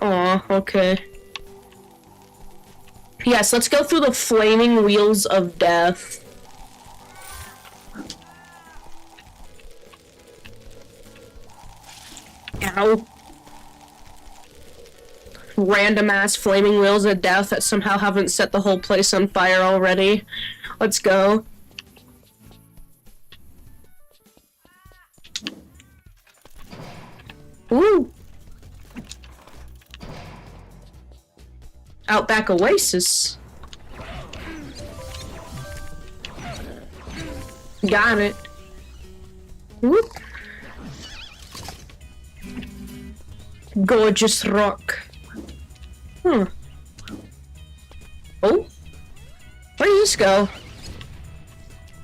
Aw, okay. Yes, let's go through the flaming wheels of death. Ow. Random ass flaming wheels of death that somehow haven't set the whole place on fire already. Let's go. Ooh. Outback Oasis. Got it. Whoop. Gorgeous rock. Huh. Oh? Where did this go?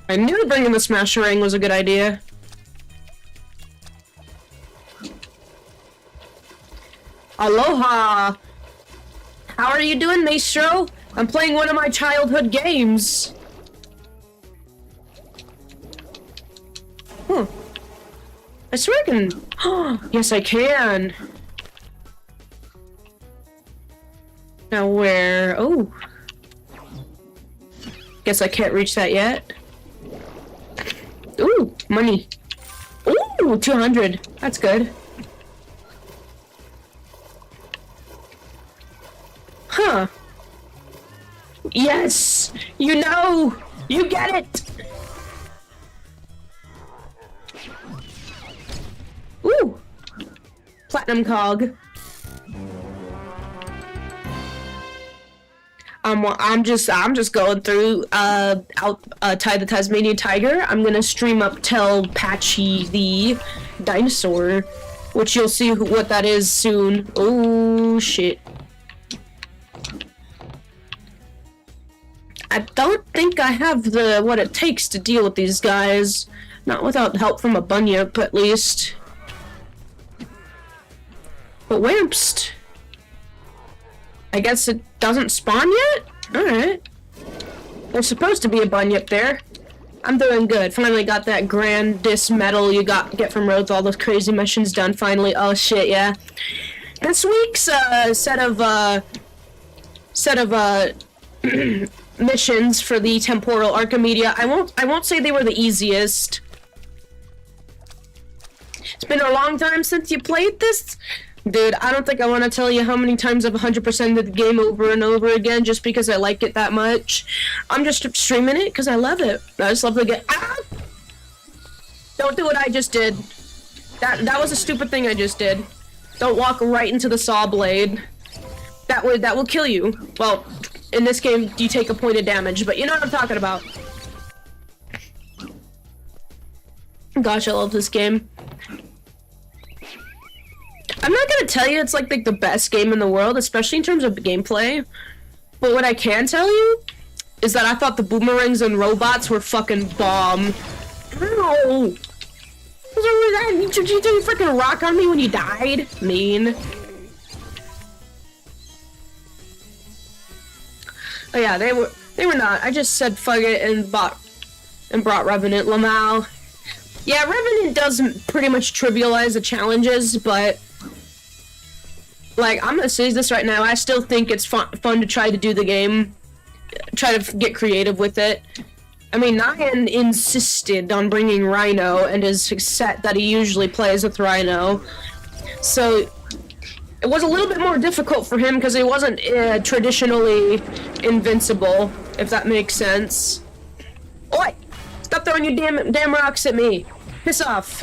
I knew bringing the Smasher Ring was a good idea. Aloha! How are you doing, Maestro? I'm playing one of my childhood games. Huh. I swear I can... Yes, I can. Now where... Oh. Guess I can't reach that yet. Ooh, money. Ooh, 200. That's good. Huh. Yes! You know! You get it! Ooh! Platinum cog. I'm just going through Ty the Tasmanian Tiger. I'm gonna stream up Tell Patchy the dinosaur, which you'll see what that is soon. Oh shit. I don't think I have what it takes to deal with these guys. Not without help from a bunyip, at least. But wimps. I guess it doesn't spawn yet? Alright. There's supposed to be a bunyip there. I'm doing good. Finally got that Grandis medal you get from Rhodes. All those crazy missions done finally. Oh shit, yeah. This week's set of missions for the Temporal Archimedia, I won't say they were the easiest. It's been a long time since you played this. Dude, I don't think I want to tell you how many times I've 100%ed the game over and over again just because I like it that much. I'm just streaming it because I love it. I just love the game. Ah! Don't do what I just did. That was a stupid thing I just did. Don't walk right into the saw blade. That will kill you. Well, in this game, you take a point of damage, but you know what I'm talking about. Gosh, I love this game. I'm not gonna tell you it's like the best game in the world, especially in terms of gameplay. But what I can tell you is that I thought the boomerangs and robots were fucking bomb. Ow! What's wrong with that? Did you freaking rock on me when you died? Mean. Oh yeah, they were not. I just said fuck it and brought Revenant Lamau. Yeah, Revenant does pretty much trivialize the challenges, but like, I'm gonna say this right now, I still think it's fun to try to do the game, try to get creative with it. I mean, Nyan insisted on bringing Rhino and his set that he usually plays with Rhino, so it was a little bit more difficult for him because he wasn't traditionally invincible, if that makes sense. Oi! Stop throwing your damn rocks at me! Piss off!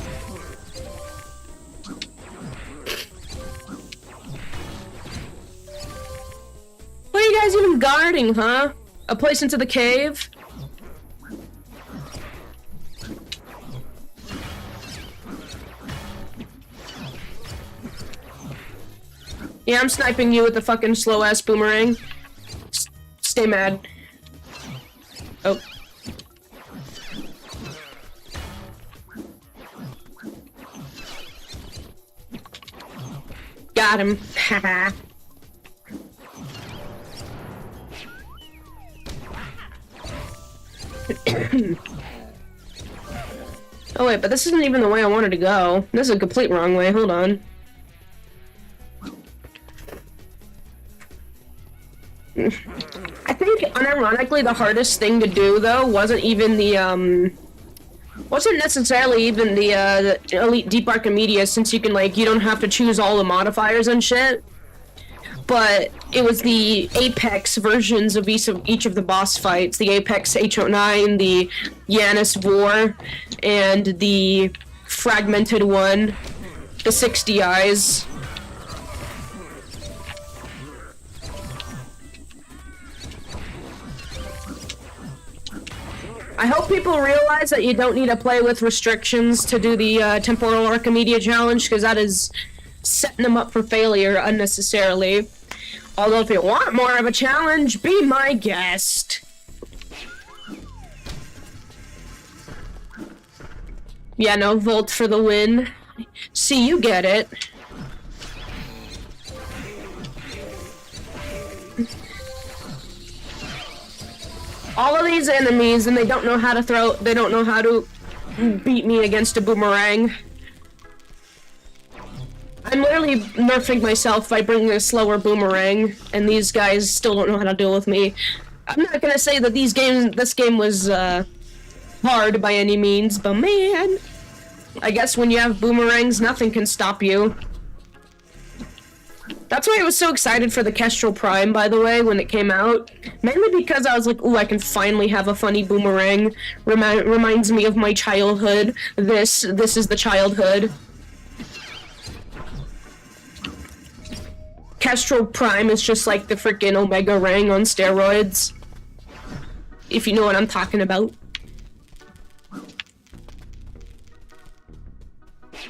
What are you guys even guarding, huh? A place into the cave? Yeah, I'm sniping you with the fucking slow-ass boomerang. Stay mad. Oh. Got him. Haha. Oh wait, but this isn't even the way I wanted to go. This is a complete wrong way. Hold on. I think, unironically, the hardest thing to do, though, wasn't even the, wasn't necessarily even the Elite Deep Archimedes, since you can, like, you don't have to choose all the modifiers and shit. But it was the Apex versions of each of the boss fights. The Apex H09, the Yanis War, and the fragmented one, the 60 Eyes. I hope people realize that you don't need to play with restrictions to do the Temporal Archimedes challenge, because that is setting them up for failure unnecessarily. Although if you want more of a challenge, be my guest. Yeah, no, Volt for the win. See, you get it. All of these enemies, and they don't know how to beat me against a boomerang. I'm literally nerfing myself by bringing a slower boomerang, and these guys still don't know how to deal with me. I'm not gonna say that this game was, hard by any means, but man, I guess when you have boomerangs, nothing can stop you. That's why I was so excited for the Kestrel Prime, by the way, when it came out. Mainly because I was like, ooh, I can finally have a funny boomerang. Reminds me of my childhood. This is the childhood. Kestrel Prime is just like the freaking Omega Rang on steroids. If you know what I'm talking about.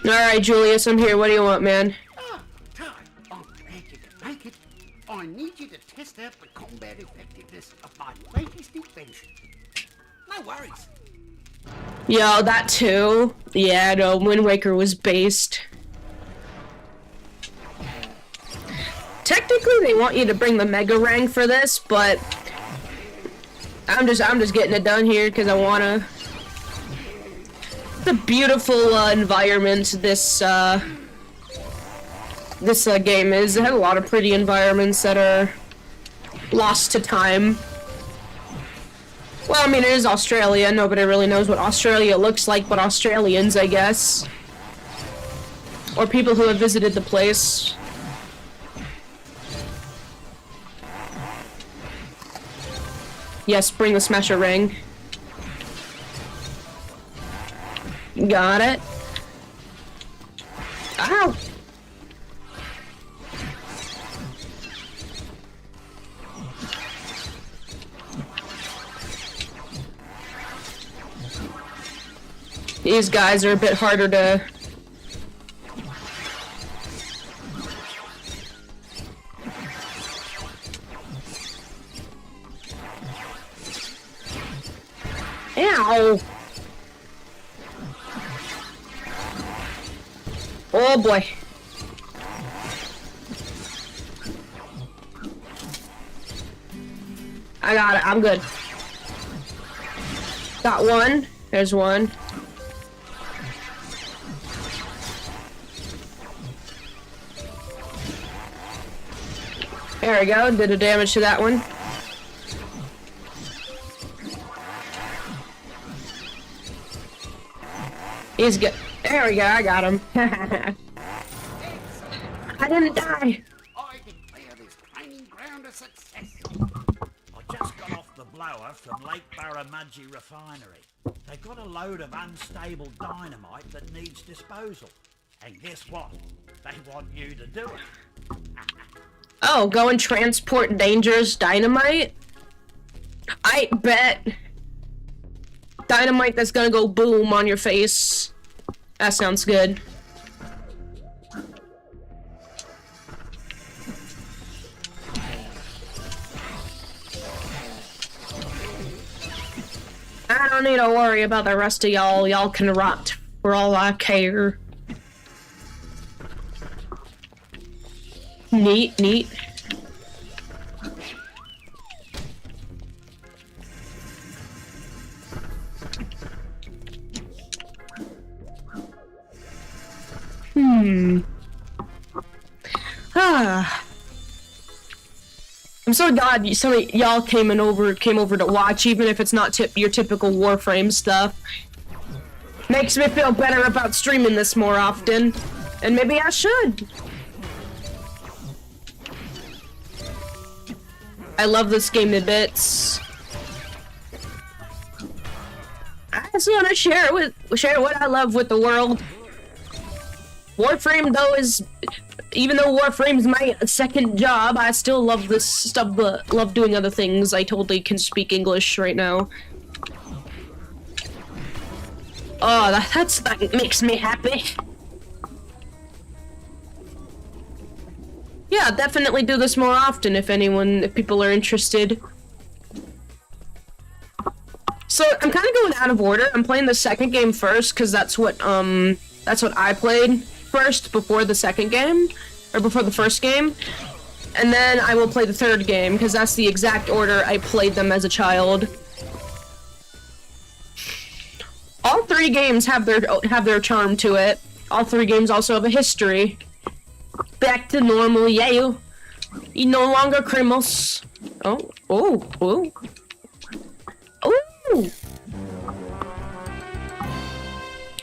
Alright, Julius, I'm here. What do you want, man? Ty, I'm glad you can make it. I need you to test out the combat effectiveness of my latest invention. No worries. Yo, that too. Yeah, no, Wind Waker was based. Technically, they want you to bring the Mega Rang for this, but I'm just getting it done here because I wanna. The beautiful environment this game is. It had a lot of pretty environments that are lost to time. Well, I mean, it is Australia. Nobody really knows what Australia looks like but Australians, I guess. Or people who have visited the place. Yes, bring the Smasher Ring. Got it. Ow! These guys are a bit harder to... Ow! Oh boy. I got it. I'm good. Got one. There's one. There we go. Did a damage to that one. He's good. There we go. I got him. I didn't die. I declare this training ground a success. I just got off the blower from Lake Barramudgee Refinery. They've got a load of unstable dynamite that needs disposal. And guess what? They want you to do it. Oh, go and transport dangerous dynamite? I bet. Dynamite that's gonna go boom on your face. That sounds good. I don't need to worry about the rest of y'all. Y'all can rot for all I care. Neat, neat. I'm so glad some of y'all came over to watch, even if it's not your typical Warframe stuff. Makes me feel better about streaming this more often, and maybe I should. I love this game to bits. I just want to share what I love with the world. Warframe, though, even though Warframe's my second job, I still love this stuff, but love doing other things. I totally can speak English right now. Oh, that makes me happy. Yeah, definitely do this more often if people are interested. So, I'm kind of going out of order. I'm playing the second game first, because that's what I played first before the second game, or before the first game, and then I will play the third game because that's the exact order I played them as a child. All three games have their charm to it. All three games also have a history. Back to normal, yeah. You no longer criminals. Oh.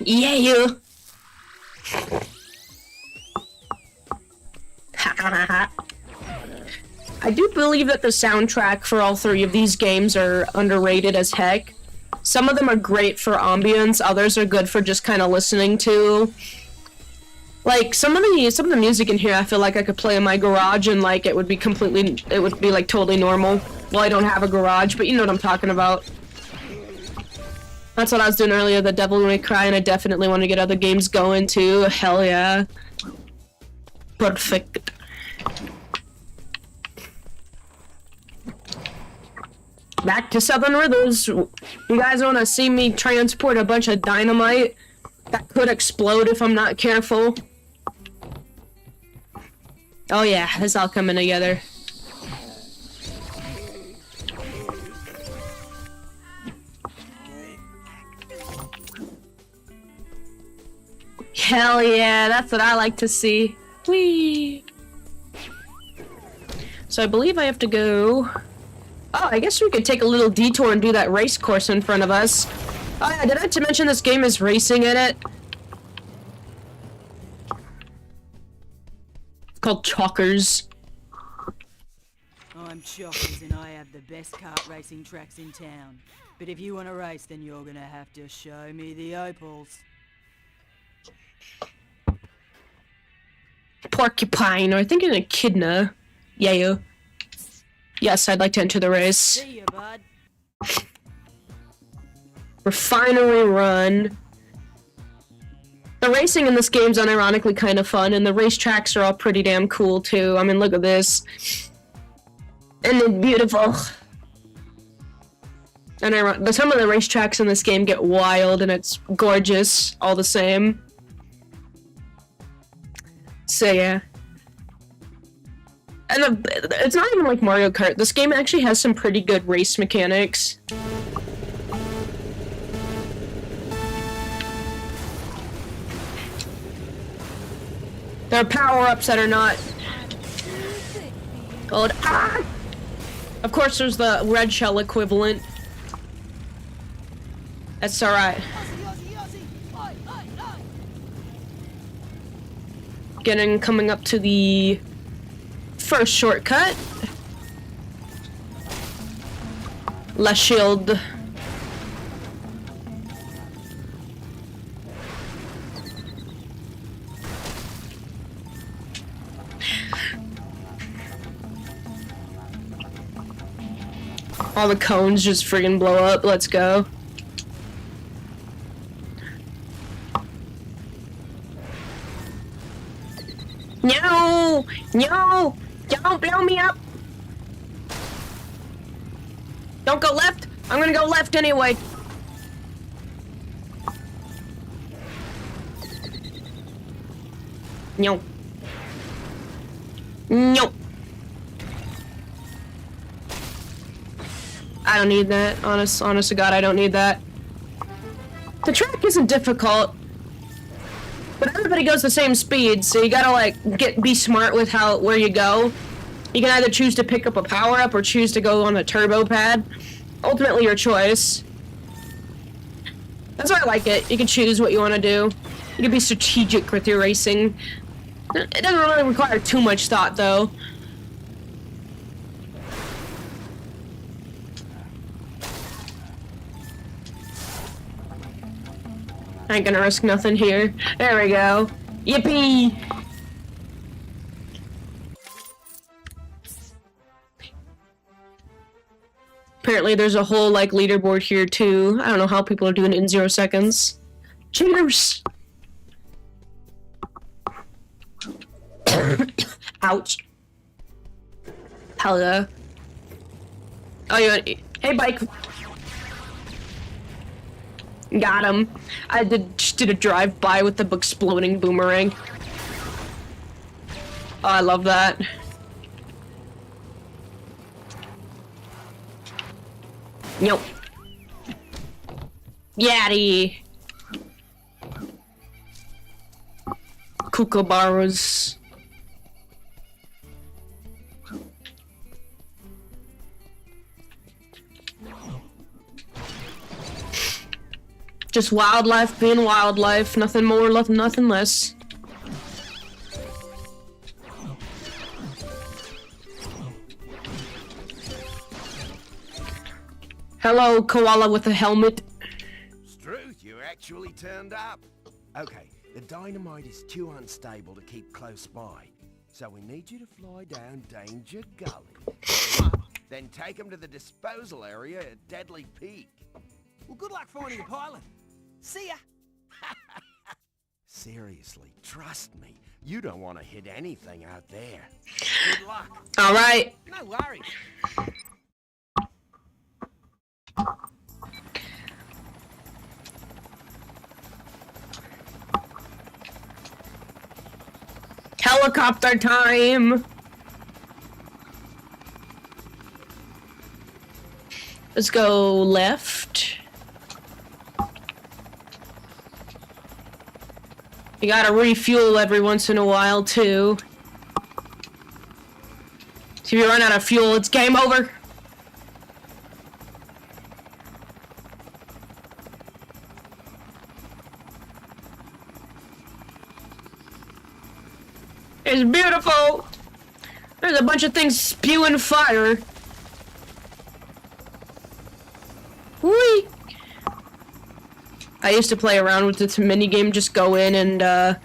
Yeah, you. I do believe that the soundtrack for all three of these games are underrated as heck. Some of them are great for ambience, others are good for just kind of listening to. Like, some of the music in here I feel like I could play in my garage and like it would be like totally normal. Well, I don't have a garage, but you know what I'm talking about. That's what I was doing earlier, the Devil May Cry, and I definitely want to get other games going too. Hell yeah. Perfect. Back to Southern Rivers. You guys want to see me transport a bunch of dynamite that could explode if I'm not careful? Oh yeah, it's all coming together. Hell yeah, that's what I like to see. Whee! So I believe I have to go... Oh, I guess we could take a little detour and do that race course in front of us. Oh yeah, did I mention this game is racing in it? It's called Chalkers. I'm Chalkers and I have the best kart racing tracks in town. But if you want to race, then you're gonna have to show me the opals. Porcupine, or I think an echidna. Yeah. Yes, I'd like to enter the race. See ya, bud. Refinery Run. The racing in this game's unironically kind of fun, and the racetracks are all pretty damn cool too. I mean, look at this. And they're beautiful. And some of the racetracks in this game get wild, and it's gorgeous all the same. So yeah. And it's not even like Mario Kart. This game actually has some pretty good race mechanics. There are power-ups that are not gold. Ah! Of course, there's the red shell equivalent. That's alright. Coming up to the first shortcut. La Shield. All the cones just friggin' blow up. Let's go. No! No! Don't blow me up! Don't go left! I'm gonna go left anyway. No. No. I don't need that. Honest to God, I don't need that. The track isn't difficult, but everybody goes the same speed, so you gotta like be smart with where you go. You can either choose to pick up a power-up or choose to go on a turbo pad. Ultimately, your choice. That's why I like it. You can choose what you want to do. You can be strategic with your racing. It doesn't really require too much thought, though. I ain't gonna risk nothing here. There we go. Yippee! Apparently there's a whole, like, leaderboard here, too. I don't know how people are doing it in 0 seconds. Cheaters! Ouch. Hell yeah. Oh, hey, bike. Got him. I just did a drive-by with the exploding boomerang. Oh, I love that. Nope. Yaddy. Kookaburras. Just wildlife being wildlife, nothing more, nothing less. Hello, koala with a helmet. Struth, you actually turned up. Okay, the dynamite is too unstable to keep close by, so we need you to fly down Danger Gully. Then take him to the disposal area at Deadly Peak. Well, good luck finding a pilot. See ya! Seriously, trust me, you don't want to hit anything out there. Good luck. All right. No worries. Helicopter time. Let's go left. You gotta refuel every once in a while, too. So if you run out of fuel, it's game over. It's beautiful! There's a bunch of things spewing fire. Whee! I used to play around with this minigame, just go in and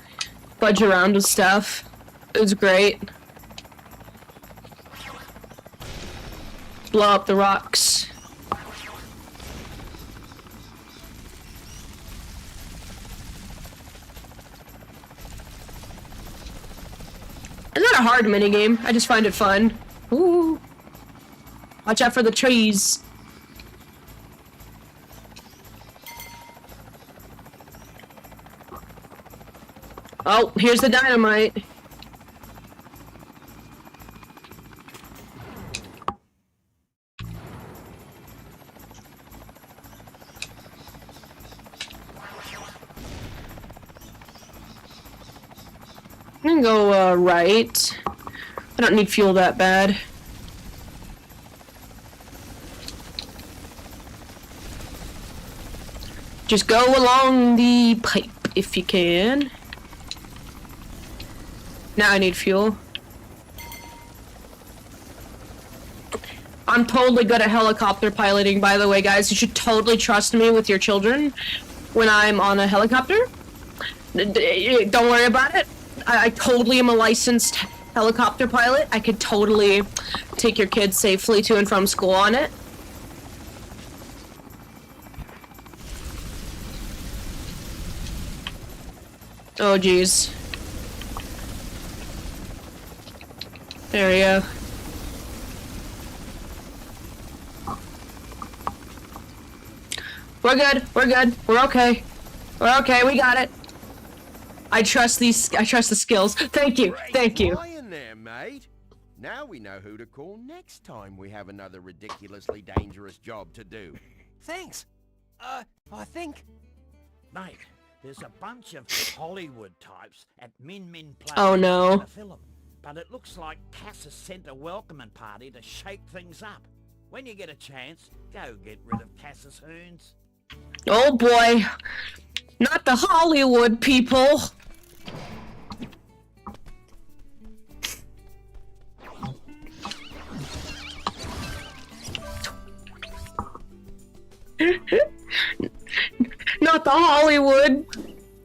fudge around with stuff. It was great. Blow up the rocks. It's not a hard minigame, I just find it fun. Ooh. Watch out for the trees. Oh, here's the dynamite. I'm gonna go, right. I don't need fuel that bad. Just go along the pipe if you can. Now I need fuel. I'm totally good at helicopter piloting, by the way, guys. You should totally trust me with your children when I'm on a helicopter. Don't worry about it. I totally am a licensed helicopter pilot. I could totally take your kids safely to and from school on it. Oh, geez. There we go. We're good. We're good. We're okay. We're okay. We got it. I trust the skills. Thank you. Thank you. Flying there, mate. Now we know who to call next time we have another ridiculously dangerous job to do. Thanks. I think... Mate, there's a bunch of Hollywood types at Min Min Play Oh, no. in the film. But it looks like Cass has sent a welcoming party to shake things up. When you get a chance, go get rid of Cass's hoons. Oh boy. Not the Hollywood people. Not the Hollywood.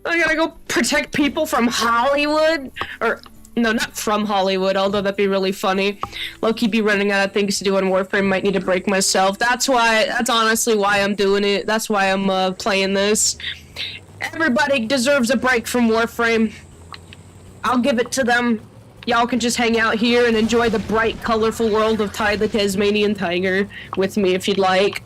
I gotta go protect people from Hollywood? Or, no, not from Hollywood, although that'd be really funny. Low-key be running out of things to do on Warframe, might need to break myself. That's honestly why I'm doing it. That's why I'm playing this. Everybody deserves a break from Warframe. I'll give it to them. Y'all can just hang out here and enjoy the bright, colorful world of Ty the Tasmanian Tiger with me if you'd like.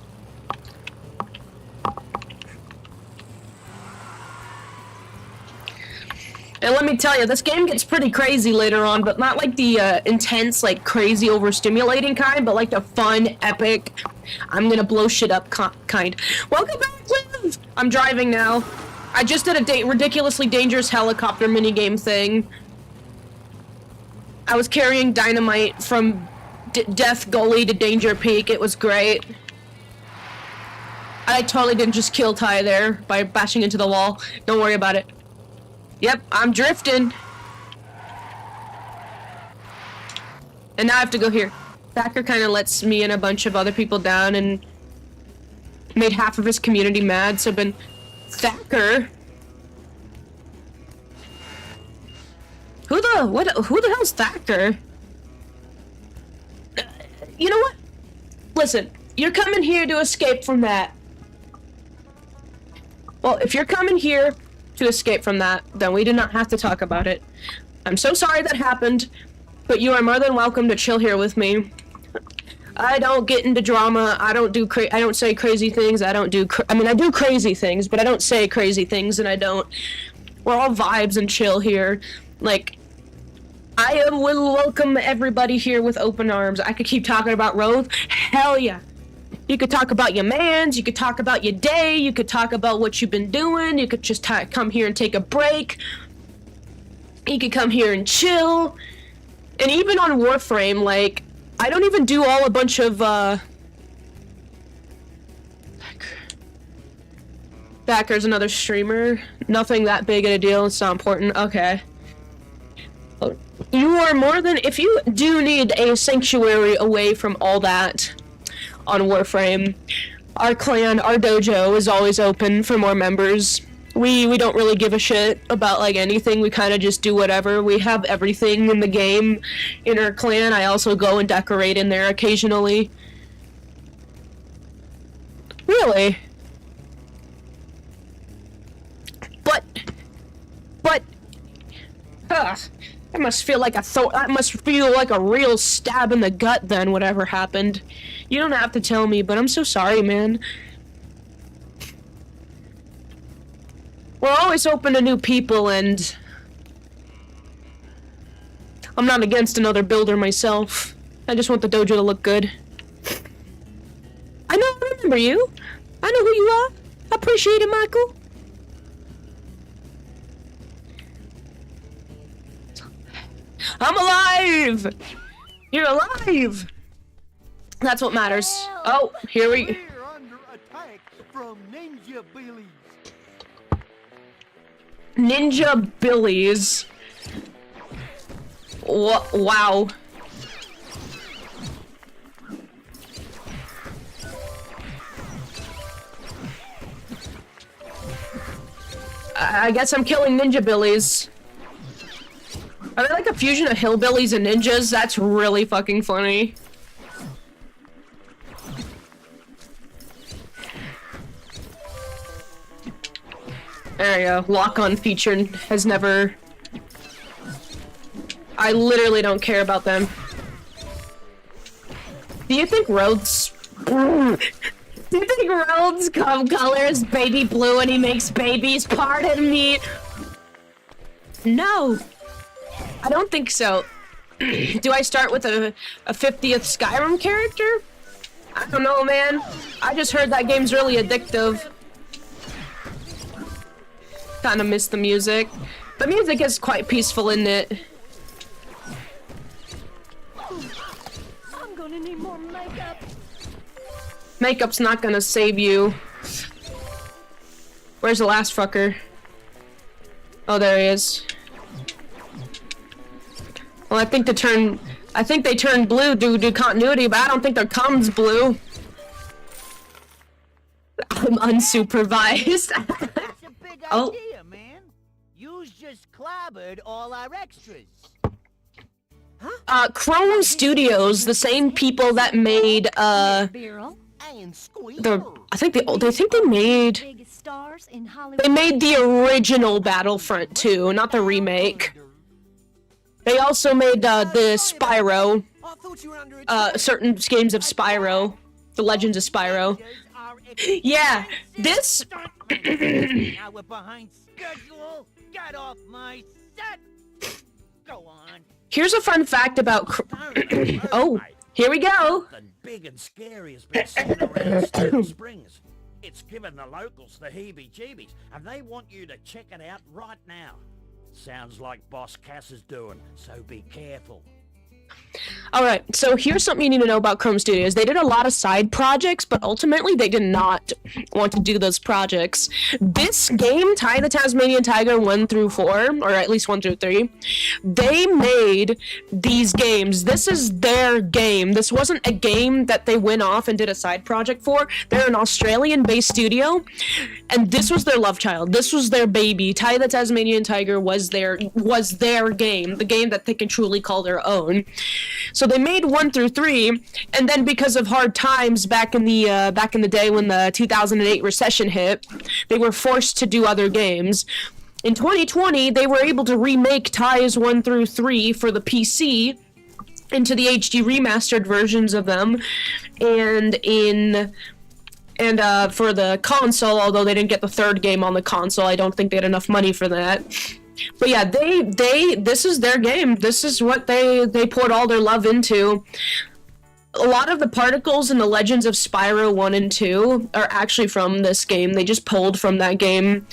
And let me tell you, this game gets pretty crazy later on, but not like the intense, like crazy, overstimulating kind, but like the fun, epic, I'm gonna blow shit up kind. Welcome back, Liv! I'm driving now. I just did a ridiculously dangerous helicopter minigame thing. I was carrying dynamite from Death Gully to Danger Peak. It was great. I totally didn't just kill Ty there by bashing into the wall. Don't worry about it. Yep, I'm drifting. And now I have to go here. Thacker kind of lets me and a bunch of other people down and made half of his community mad, so been Thacker. Who the hell's Thacker? You know what? Listen, you're coming here to escape from that. Well, if you're coming here to escape from that, then we do not have to talk about it. I'm so sorry that happened, but you are more than welcome to chill here with me. I don't get into drama. I don't say crazy things. I do crazy things, but I don't say crazy things, and we're all vibes and chill here. Like, I will welcome everybody here with open arms. I could keep talking about Roth. Hell yeah. You could talk about your mans, you could talk about your day, you could talk about what you've been doing, you could just come here and take a break. You could come here and chill. And even on Warframe, like, I don't even do a bunch of, Thacker's another streamer. Nothing that big of a deal, it's not important. Okay. You are more than, if you do need a sanctuary away from all that on Warframe, our clan, our dojo is always open for more members. We don't really give a shit about like anything. We kind of just do whatever. We have everything in the game in our clan. I also go and decorate in there occasionally. Really? But that must feel like a real stab in the gut then, whatever happened. You don't have to tell me, but I'm so sorry, man. We're always open to new people, and I'm not against another builder myself. I just want the dojo to look good. I remember you. I know who you are. I appreciate it, Michael. I'm alive! You're alive! That's what matters. Oh, here we... We're under attack from Ninja Billies. Ninja Billies. Wow. I guess I'm killing Ninja Billies. Are they like a fusion of hillbillies and ninjas? That's really fucking funny. There you go. Lock-on feature has never... I literally don't care about them. Do you think Rhodes... Do you think Rhodes' color is baby blue and he makes babies? Pardon me. No, I don't think so. Do I start with a 50th Skyrim character? I don't know, man. I just heard that game's really addictive. Kinda miss the music. The music is quite peaceful, isn't it? I'm gonna need more makeup. Makeup's not gonna save you. Where's the last fucker? Oh, there he is. Well, I think they turned blue due to continuity, but I don't think their comms blue. I'm unsupervised. That's a big Oh. idea, man. You's just clobbered all our extras. Chrome Studios, the same people that made I think they made the original Battlefront 2, not the remake. They also made the Spyro, certain games of Spyro, the Legends of Spyro. Yeah, this. Now we're behind schedule. Get off my set. Go on. Here's a fun fact about. Oh, here we go. Something big and scary has been seen around Steel Springs. It's given the locals the heebie-jeebies, and they want you to check it out right now. Sounds like Boss Cass is doing, so be careful. Alright, so here's something you need to know about Chrome Studios. They did a lot of side projects, but ultimately they did not want to do those projects. This game, Ty the Tasmanian Tiger 1 through 4, or at least 1 through 3, they made these games. This is their game. This wasn't a game that they went off and did a side project for. They're an Australian-based studio, and this was their love child. This was their baby. Ty the Tasmanian Tiger was their game, the game that they can truly call their own. So they made 1 through 3, and then because of hard times back in the day when the 2008 recession hit, they were forced to do other games. In 2020, they were able to remake Ties 1 through 3 for the PC into the HD remastered versions of them, and for the console, although they didn't get the third game on the console, I don't think they had enough money for that. But yeah, this is their game. This is what they poured all their love into. A lot of the particles in the Legends of Spyro 1 and 2 are actually from this game. They just pulled from that game,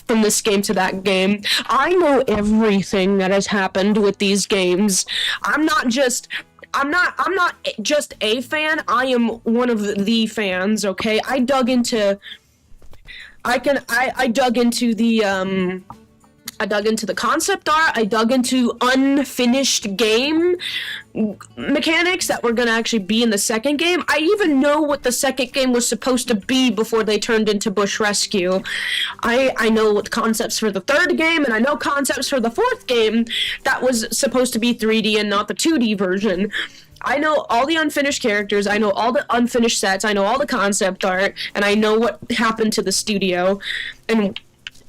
from this game to that game. I know everything that has happened with these games. I'm not just a fan, I am one of the fans, okay? I dug into the concept art, I dug into unfinished game mechanics that were gonna actually be in the second game. I even know what the second game was supposed to be before they turned into Bush Rescue. I know what concepts for the third game, and I know concepts for the fourth game that was supposed to be 3D and not the 2D version. I know all the unfinished characters, I know all the unfinished sets, I know all the concept art, and I know what happened to the studio, and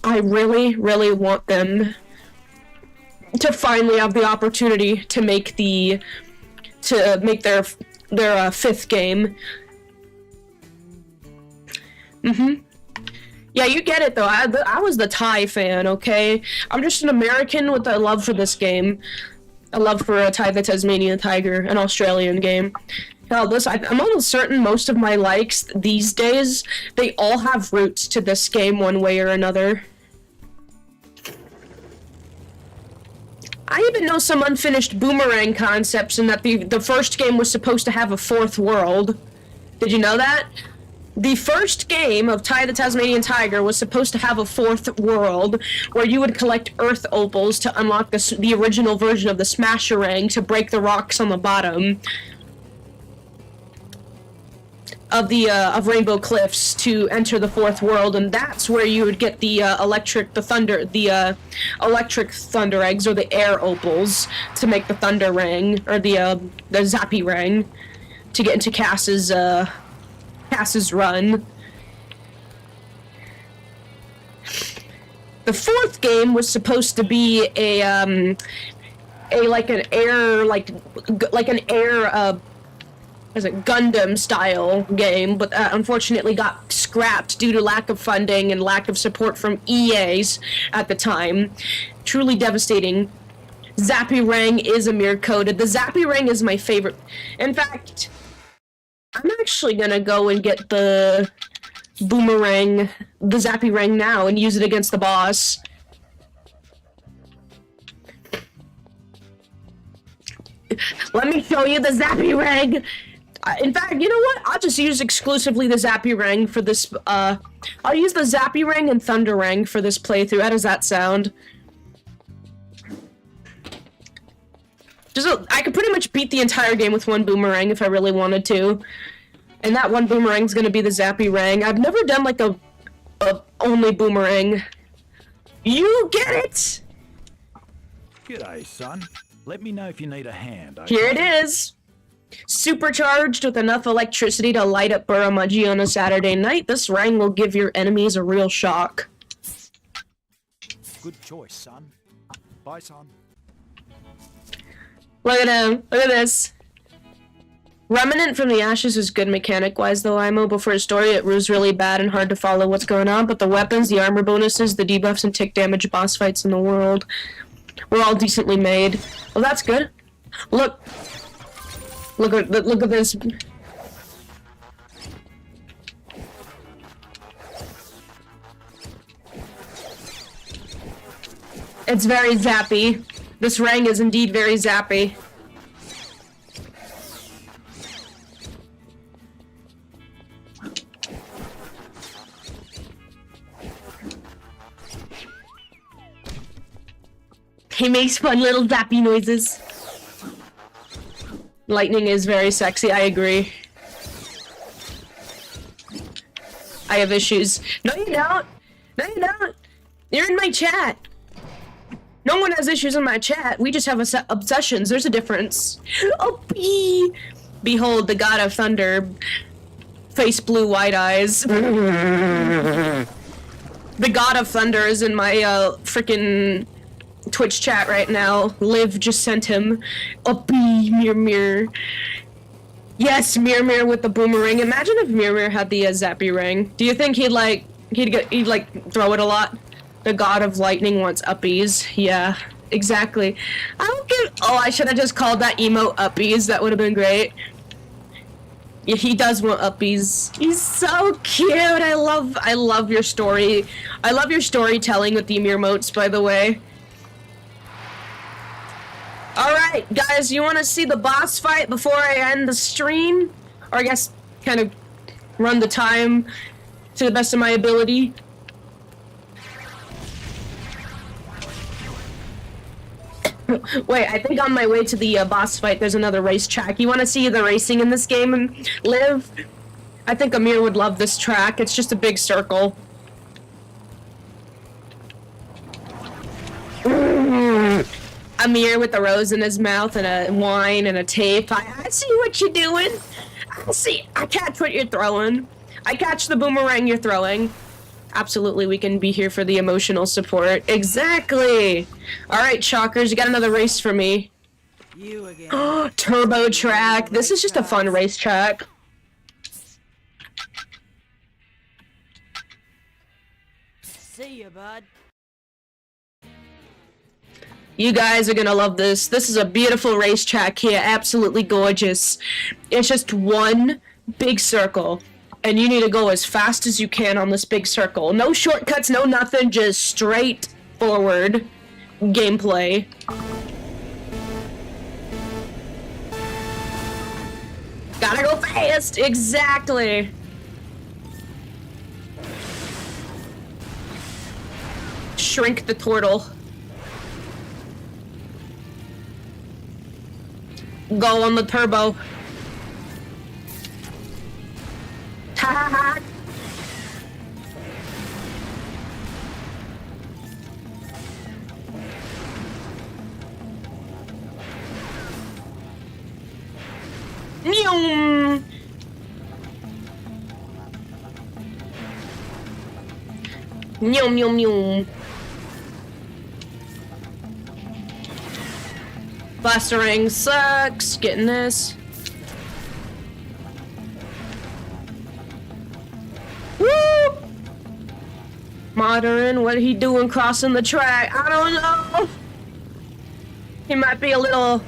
I really, really want them to finally have the opportunity to make their fifth game. Yeah, you get it though. I was the Thai fan, okay? I'm just an American with a love for this game. A love for Ty the Tasmanian Tiger, an Australian game. Hell, I'm almost certain most of my likes these days, they all have roots to this game one way or another. I even know some unfinished Boomerang concepts in that the first game was supposed to have a fourth world. Did you know that? The first game of Ty the Tasmanian Tiger was supposed to have a fourth world where you would collect Earth Opals to unlock the original version of the Smasherang to break the rocks on the bottom of Rainbow Cliffs to enter the fourth world, and that's where you would get the electric thunder eggs or the air opals to make the thunder rang or the zappy rang to get into Cass's run. The fourth game was supposed to be an air Gundam style game, but unfortunately got scrapped due to lack of funding and lack of support from EA's at the time. Truly devastating. Zappy-Rang is Amir coded. The Zappy-Rang is my favorite. In fact, I'm actually gonna go and get the Boomerang, the Zappy-Rang now and use it against the boss. Let me show you the Zappy-Rang! In fact, you know what? I'll just use exclusively the Zappy-Rang for this, I'll use the Zappy-Rang and Thunder-Rang for this playthrough. How does that sound? I could pretty much beat the entire game with one Boomerang if I really wanted to. And that one Boomerang's gonna be the Zappy-Rang. I've never done, like, a only Boomerang. You get it! G'day, son. Let me know if you need a hand, okay? Here it is! Supercharged with enough electricity to light up Buramaji on a Saturday night, this Rang will give your enemies a real shock. Good choice, son. Bye, son. Look at him. Look at this. Remnant from the Ashes is good mechanic-wise, though, IMO. But for a story, it was really bad and hard to follow what's going on. But the weapons, the armor bonuses, the debuffs, and tick damage boss fights in the world were all decently made. Well, that's good. Look at this. It's very zappy. This Rang is indeed very zappy. He makes fun little zappy noises. Lightning is very sexy, I agree. I have issues. No, you don't! No, you don't! You're in my chat! No one has issues in my chat. We just have obsessions. There's a difference. Oh, behold the god of thunder. Face blue, wide eyes. The god of thunder is in my freaking Twitch chat right now. Liv just sent him a Mir. Yes, Mir with the Boomerang. Imagine if Mir had the Zappy-Rang. Do you think he'd throw it a lot? The god of lightning wants uppies. Yeah, exactly. I don't get. Oh, I should have just called that emote uppies. That would have been great. Yeah, he does want uppies. He's so cute. I love your story. I love your storytelling with the Emir motes, by the way. Alright, guys, you want to see the boss fight before I end the stream? Or I guess, kind of run the time to the best of my ability. Wait, I think on my way to the boss fight, there's another racetrack. You want to see the racing in this game and live? I think Amir would love this track. It's just a big circle. Amir with a rose in his mouth and a wine and a tape. I see what you're doing. I catch what you're throwing. I catch the boomerang you're throwing. Absolutely, we can be here for the emotional support. Exactly! Alright, Chalkers, you got another race for me. You again. Turbo track. This is just a fun racetrack. See ya, bud. You guys are gonna love this. This is a beautiful racetrack here. Absolutely gorgeous. It's just one big circle. And you need to go as fast as you can on this big circle. No shortcuts, no nothing, just straight forward gameplay. Gotta go fast! Exactly! Shrink the turtle. Go on the turbo. Ha ha ha! Nyum! Nyum nyum nyum. Blastering sucks. Getting this. Woo! Modern, what he doing crossing the track? I don't know. He might be a little...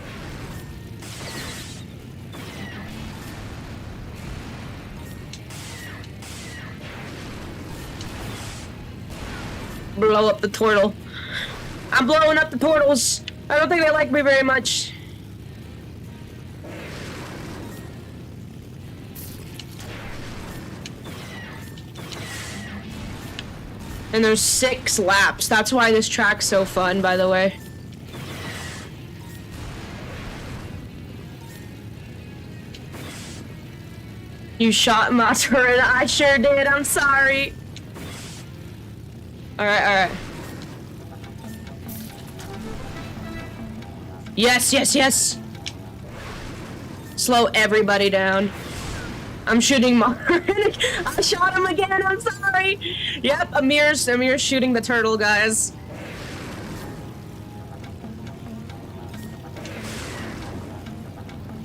Blow up the turtle. I'm blowing up the turtles. I don't think they like me very much. And there's 6 laps. That's why this track's so fun, by the way. You shot my turret. I sure did. I'm sorry. Alright, alright. Yes, yes, yes. Slow everybody down. I'm shooting Martin. I shot him again. I'm sorry. Yep, Amir's shooting the turtle, guys.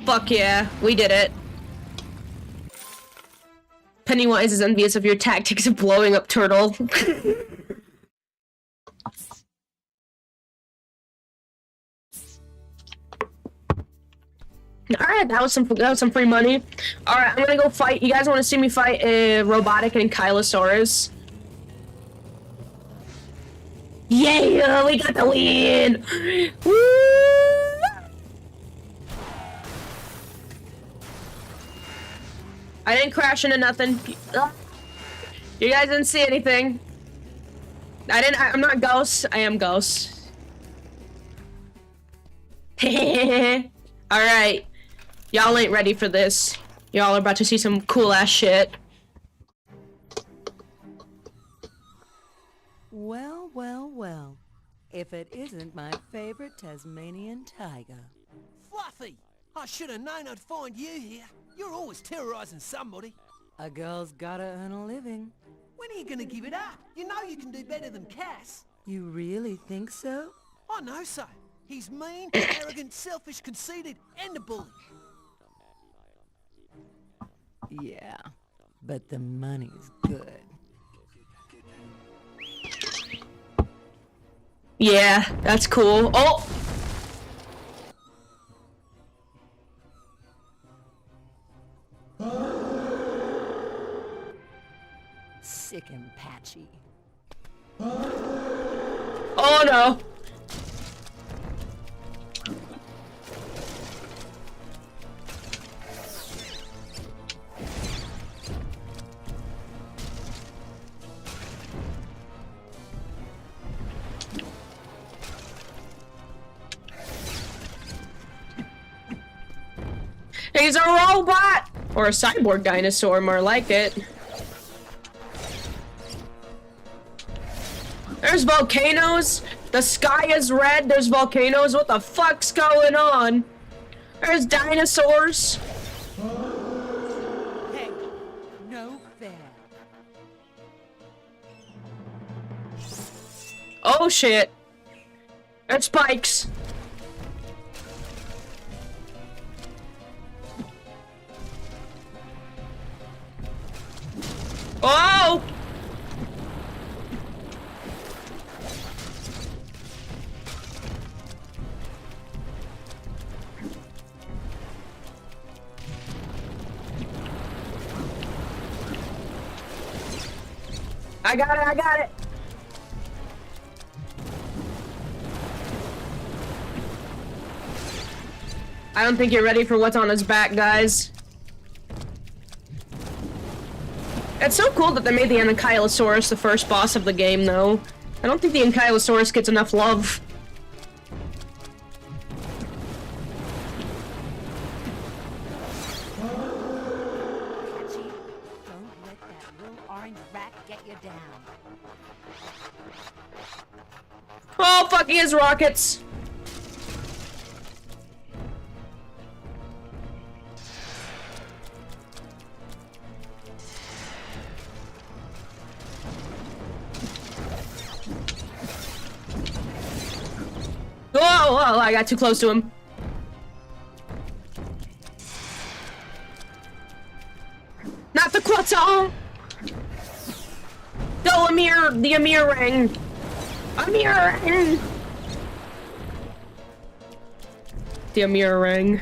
Fuck yeah, we did it. Pennywise is envious of your tactics of blowing up turtle. Alright, that was some free money. Alright, I'm gonna go fight. You guys wanna see me fight a robotic and Ankylosaurus? Yeah, we got the win! Woo! I didn't crash into nothing. You guys didn't see anything. I'm not Ghost. I am Ghost. Alright. Y'all ain't ready for this. Y'all are about to see some cool ass shit. Well, well, well. If it isn't my favorite Tasmanian tiger. Fluffy! I should have known I'd find you here. You're always terrorizing somebody. A girl's gotta earn a living. When are you gonna give it up? You know you can do better than Cass. You really think so? I know so. He's mean, arrogant, selfish, conceited, and a bully. Yeah, but the money's good. Yeah, that's cool. Oh! Sick and patchy. Oh no! He's a robot! Or a cyborg dinosaur, more like it. There's volcanoes. The sky is red. There's volcanoes. What the fuck's going on? There's dinosaurs. Hey, no fair. Oh shit. It's spikes. Oh! I got it, I got it! I don't think you're ready for what's on his back, guys. It's so cool that they made the Ankylosaurus the first boss of the game, though. I don't think the Ankylosaurus gets enough love. Patchy, don't let that little orange rat get you down. Oh, fuck, he has rockets! Oh, I got too close to him. Not the croissant! go, Amir! The Amir ring! Amir ring! The Amir ring.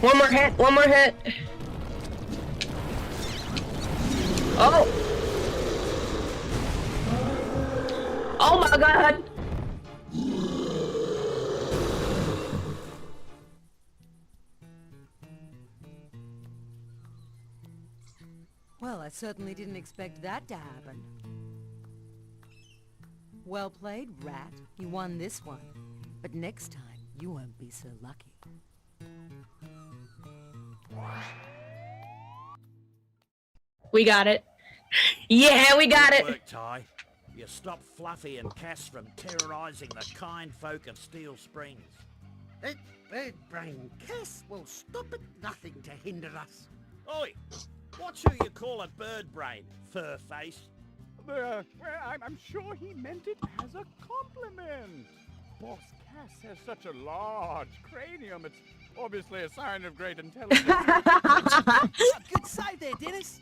One more hit, one more hit. Oh! Oh my god! Well, I certainly didn't expect that to happen. Well played, Rat. You won this one. But next time, you won't be so lucky. We got it. Yeah, we got Good it. work, Ty. You stopped Fluffy and Cass from terrorizing the kind folk of Steel Springs. That bird brain Cass will stop at nothing to hinder us. Oi! Watch who you call a bird brain, fur face. Well, I'm sure he meant it as a compliment. Boss Cass has such a large cranium. It's obviously a sign of great intelligence. Good save there, Dennis.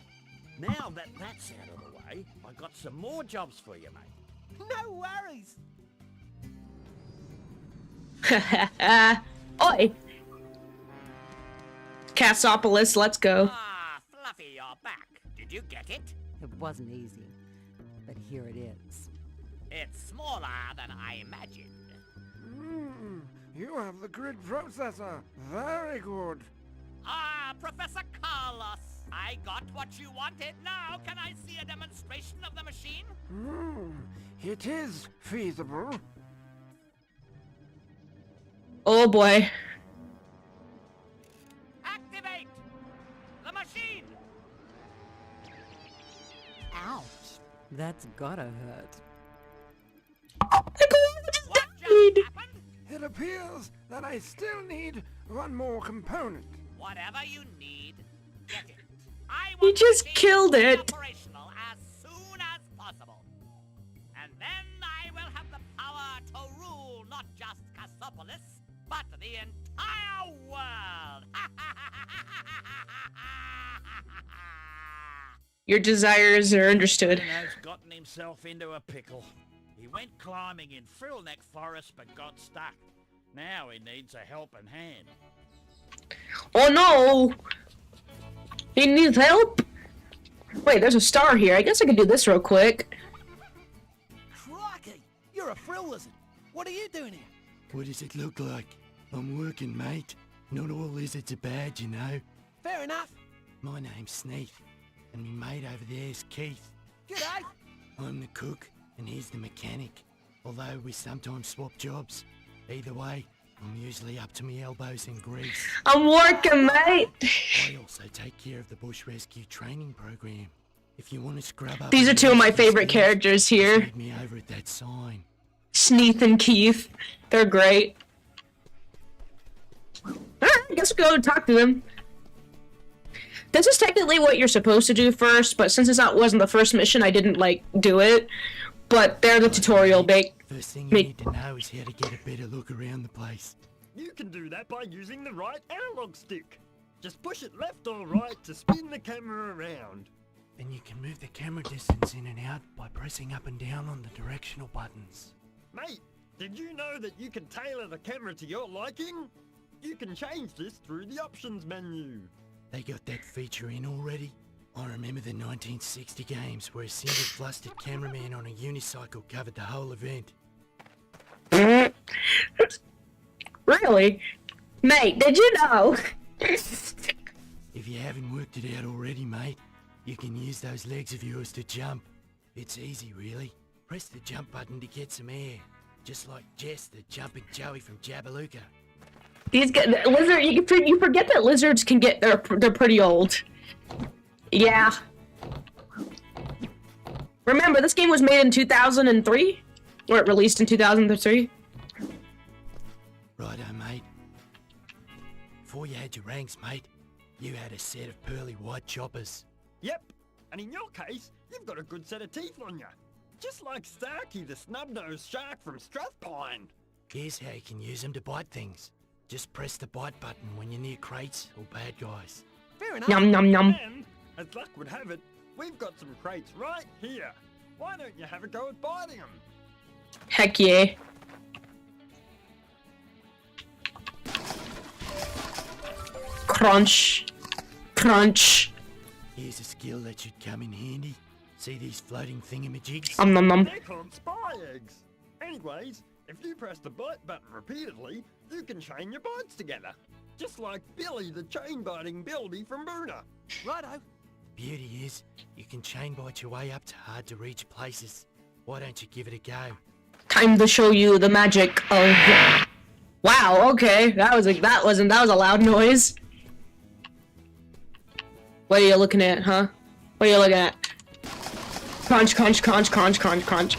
Now that that's out of the way, I got some more jobs for you, mate. No worries. Oi! Cassopolis, let's go. Ah, Fluffy, you're back. Did you get it? It wasn't easy, but here it is. It's smaller than I imagined. You have the grid processor. Very good. Ah, Professor Carlos. I got what you wanted. Now, can I see a demonstration of the machine? It is feasible. Oh boy. Activate the machine. Ouch. That's gotta hurt. What just happened? It appears that I still need one more component. Whatever you need, get it. I You want just the machine killed to be it. operational as soon as possible. And then I will have the power to rule not just Cassopolis, but the entire world. Your desires are understood. Bruno's gotten himself into a pickle. He went climbing in Frillneck Forest but got stuck. Now he needs a helping hand. Oh no! He needs help? Wait, there's a star here. I guess I could do this real quick. Crikey, you're a frill lizard. What are you doing here? What does it look like? I'm working, mate. Not all lizards are bad, you know. Fair enough. My name's Sneath, and my mate over there's Keith. G'day. I'm the cook, and he's the mechanic. Although we sometimes swap jobs. Either way, I'm usually up to my elbows in grease. I'm working, mate. I also take care of the bush rescue training program. If you want to scrub up... These are on two your of my rescue favorite skills, characters here. meet me over at that sign. Sneath and Keith. They're great. Alright, I guess we'll go talk to them. This is technically what you're supposed to do first, but since wasn't the first mission, I didn't, do it. But they're the tutorial First thing you need to know is how to get a better look around the place. You can do that by using the right analog stick. Just push it left or right to spin the camera around. And you can move the camera distance in and out by pressing up and down on the directional buttons. Mate, did you know that you can tailor the camera to your liking? You can change this through the options menu. They got that feature in already? I remember the 1960 games where a single flustered cameraman on a unicycle covered the whole event. Really? Mate, did you know? If you haven't worked it out already, mate, you can use those legs of yours to jump. It's easy, really. Press the jump button to get some air. Just like Jess, the jumping Joey from Jabalooka. These guys, lizard. You forget that lizards can get they're pretty old. Yeah. Remember, this game was made in 2003, or it released in 2003. Righto, mate. Before you had your ranks, mate, you had a set of pearly white choppers. Yep, and in your case, you've got a good set of teeth on you. Just like Starkey, the snub-nosed shark from Strathpine. Here's how you can use them to bite things. Just press the bite button when you're near crates or bad guys. Fair enough. Yum yum yum. And, as luck would have it, we've got some crates right here. Why don't you have a go at biting them? Heck yeah. Crunch. Crunch. Here's a skill that should come in handy. See these floating thingamajigs? Nom nom. They're called spy eggs. Anyways, if you press the bite button repeatedly, you can chain your bites together. Just like Billy the chain biting Bilby from Boona. Righto. Beauty is, you can chain bite your way up to hard to reach places. Why don't you give it a go? Time to show you the magic of. Wow. Okay, that was a loud noise. What are you looking at, huh? What are you looking at? Crunch, crunch, crunch, crunch, crunch, crunch.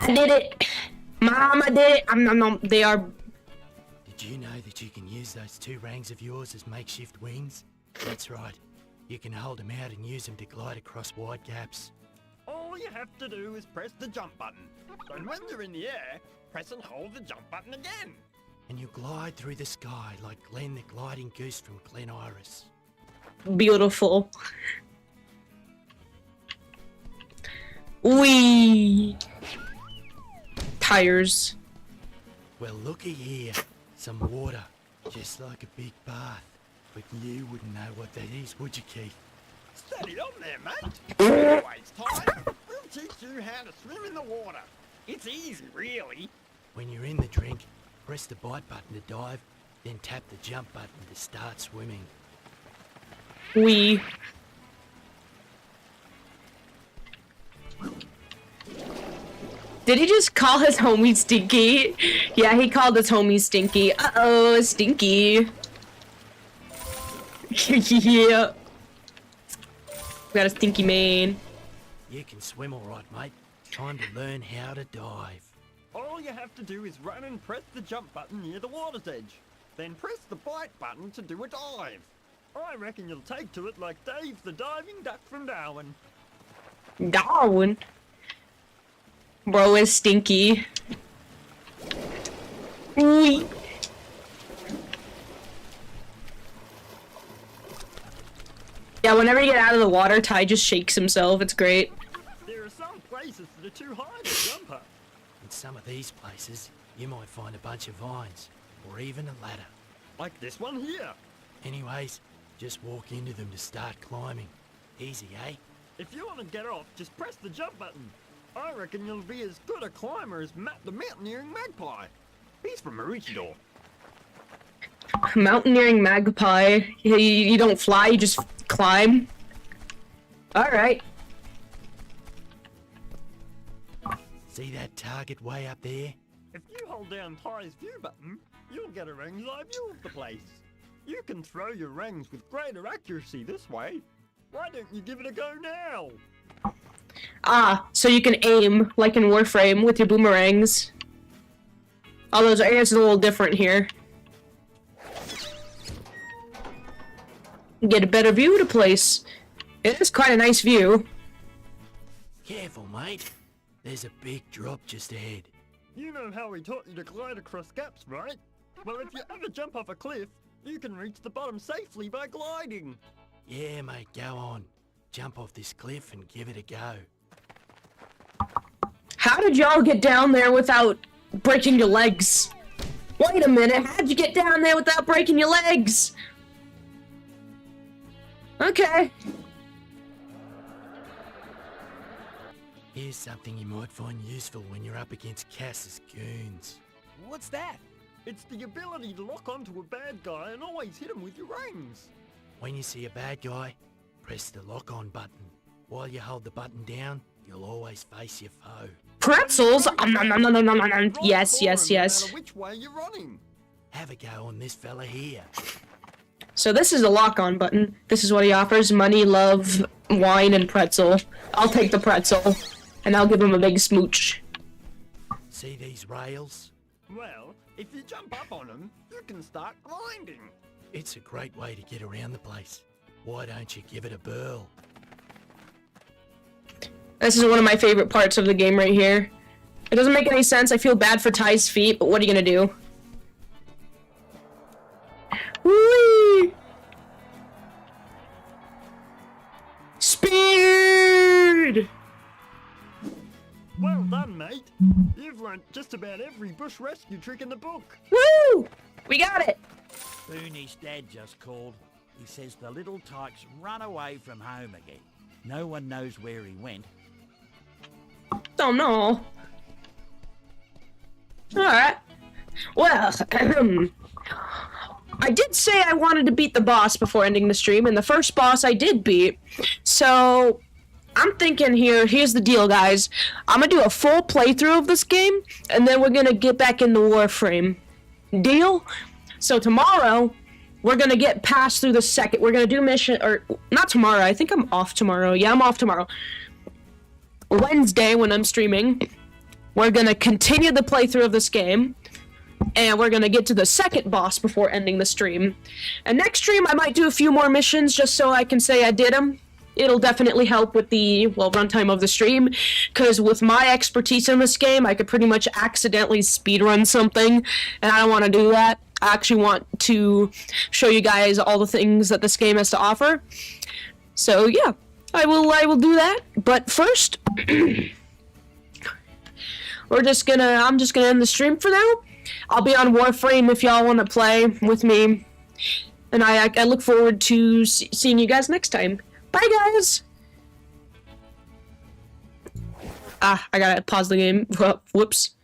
I did it. Mom, I did it. They are. Did you know that you can use those 2 rangs of yours as makeshift wings? That's right. You can hold them out and use them to glide across wide gaps. All you have to do is press the jump button. And when you're in the air, press and hold the jump button again. And you glide through the sky like Glenn the gliding goose from Glen Iris. Beautiful. Wee. Tires. Well, looky here. Some water. Just like a big bath. But you wouldn't know what that is, would you, Keith? Steady on there, mate. Don't waste time. We'll teach you how to swim in the water. It's easy, really. When you're in the drink, press the bite button to dive, then tap the jump button to start swimming. Wee. Did he just call his homie Stinky? Yeah, he called his homie Stinky. Uh-oh, Stinky. Yeah. We got a stinky man. You can swim all right, mate. Time to learn how to dive. All you have to do is run and press the jump button near the water's edge. Then press the bite button to do a dive. I reckon you'll take to it like Dave the diving duck from Darwin. Darwin? Bro is stinky. Wee. Yeah, whenever you get out of the water, Ty just shakes himself. It's great. There are some places that are too high to jump up. In some of these places, you might find a bunch of vines, or even a ladder. Like this one here. Anyways, just walk into them to start climbing. Easy, eh? If you want to get off, just press the jump button. I reckon you'll be as good a climber as Matt the Mountaineering Magpie. He's from Maroochydore. Mountaineering magpie. You don't fly, you just climb. Alright. See that target way up there? If you hold down Ty's view button, you'll get a ring's eye view of the place. You can throw your rings with greater accuracy this way. Why don't you give it a go now? Ah, so you can aim, like in Warframe, with your boomerangs. Although I guess it's a little different here. Get a better view of the place. It is quite a nice view. Careful, mate. There's a big drop just ahead. You know how we taught you to glide across gaps, right? Well, if you ever jump off a cliff, you can reach the bottom safely by gliding. Yeah, mate, go on. Jump off this cliff and give it a go. How did y'all get down there without breaking your legs? Wait a minute, how'd you get down there without breaking your legs? Okay. Here's something you might find useful when you're up against Cass's goons. What's that? It's the ability to lock onto a bad guy and always hit him with your rings. When you see a bad guy, press the lock-on button. While you hold the button down, you'll always face your foe. Pretzels? Yes, yes, No yes. matter which way you're running. Have a go on this fella here. So this is a lock-on button. This is what he offers: money, love, wine, and pretzel. I'll take the pretzel, and I'll give him a big smooch. See these rails? Well, if you jump up on them, you can start grinding. It's a great way to get around the place. Why don't you give it a whirl? This is one of my favorite parts of the game right here. It doesn't make any sense. I feel bad for Ty's feet, but what are you gonna do? Whee! Speed! Well done, mate. You've learnt just about every bush rescue trick in the book. Woo! We got it! Booney's dad just called. He says the little tyke's run away from home again. No one knows where he went. Oh no. Alright. Well, I did say I wanted to beat the boss before ending the stream, and the first boss I did beat. So, I'm thinking here's the deal, guys. I'm gonna do a full playthrough of this game, and then we're gonna get back into Warframe. Deal? So tomorrow, we're gonna get past through the second. We're gonna do mission, or not tomorrow. I think I'm off tomorrow. Yeah, I'm off tomorrow. Wednesday when I'm streaming, we're gonna continue the playthrough of this game, and we're gonna get to the second boss before ending the stream. And next stream, I might do a few more missions just so I can say I did them. It'll definitely help with the, well, runtime of the stream, because with my expertise in this game, I could pretty much accidentally speedrun something, and I don't want to do that. I actually want to show you guys all the things that this game has to offer. So yeah, I will do that. But first, I'm just gonna end the stream for now. I'll be on Warframe if y'all want to play with me, and I look forward to seeing you guys next time. Bye, guys! I gotta pause the game. Whoops.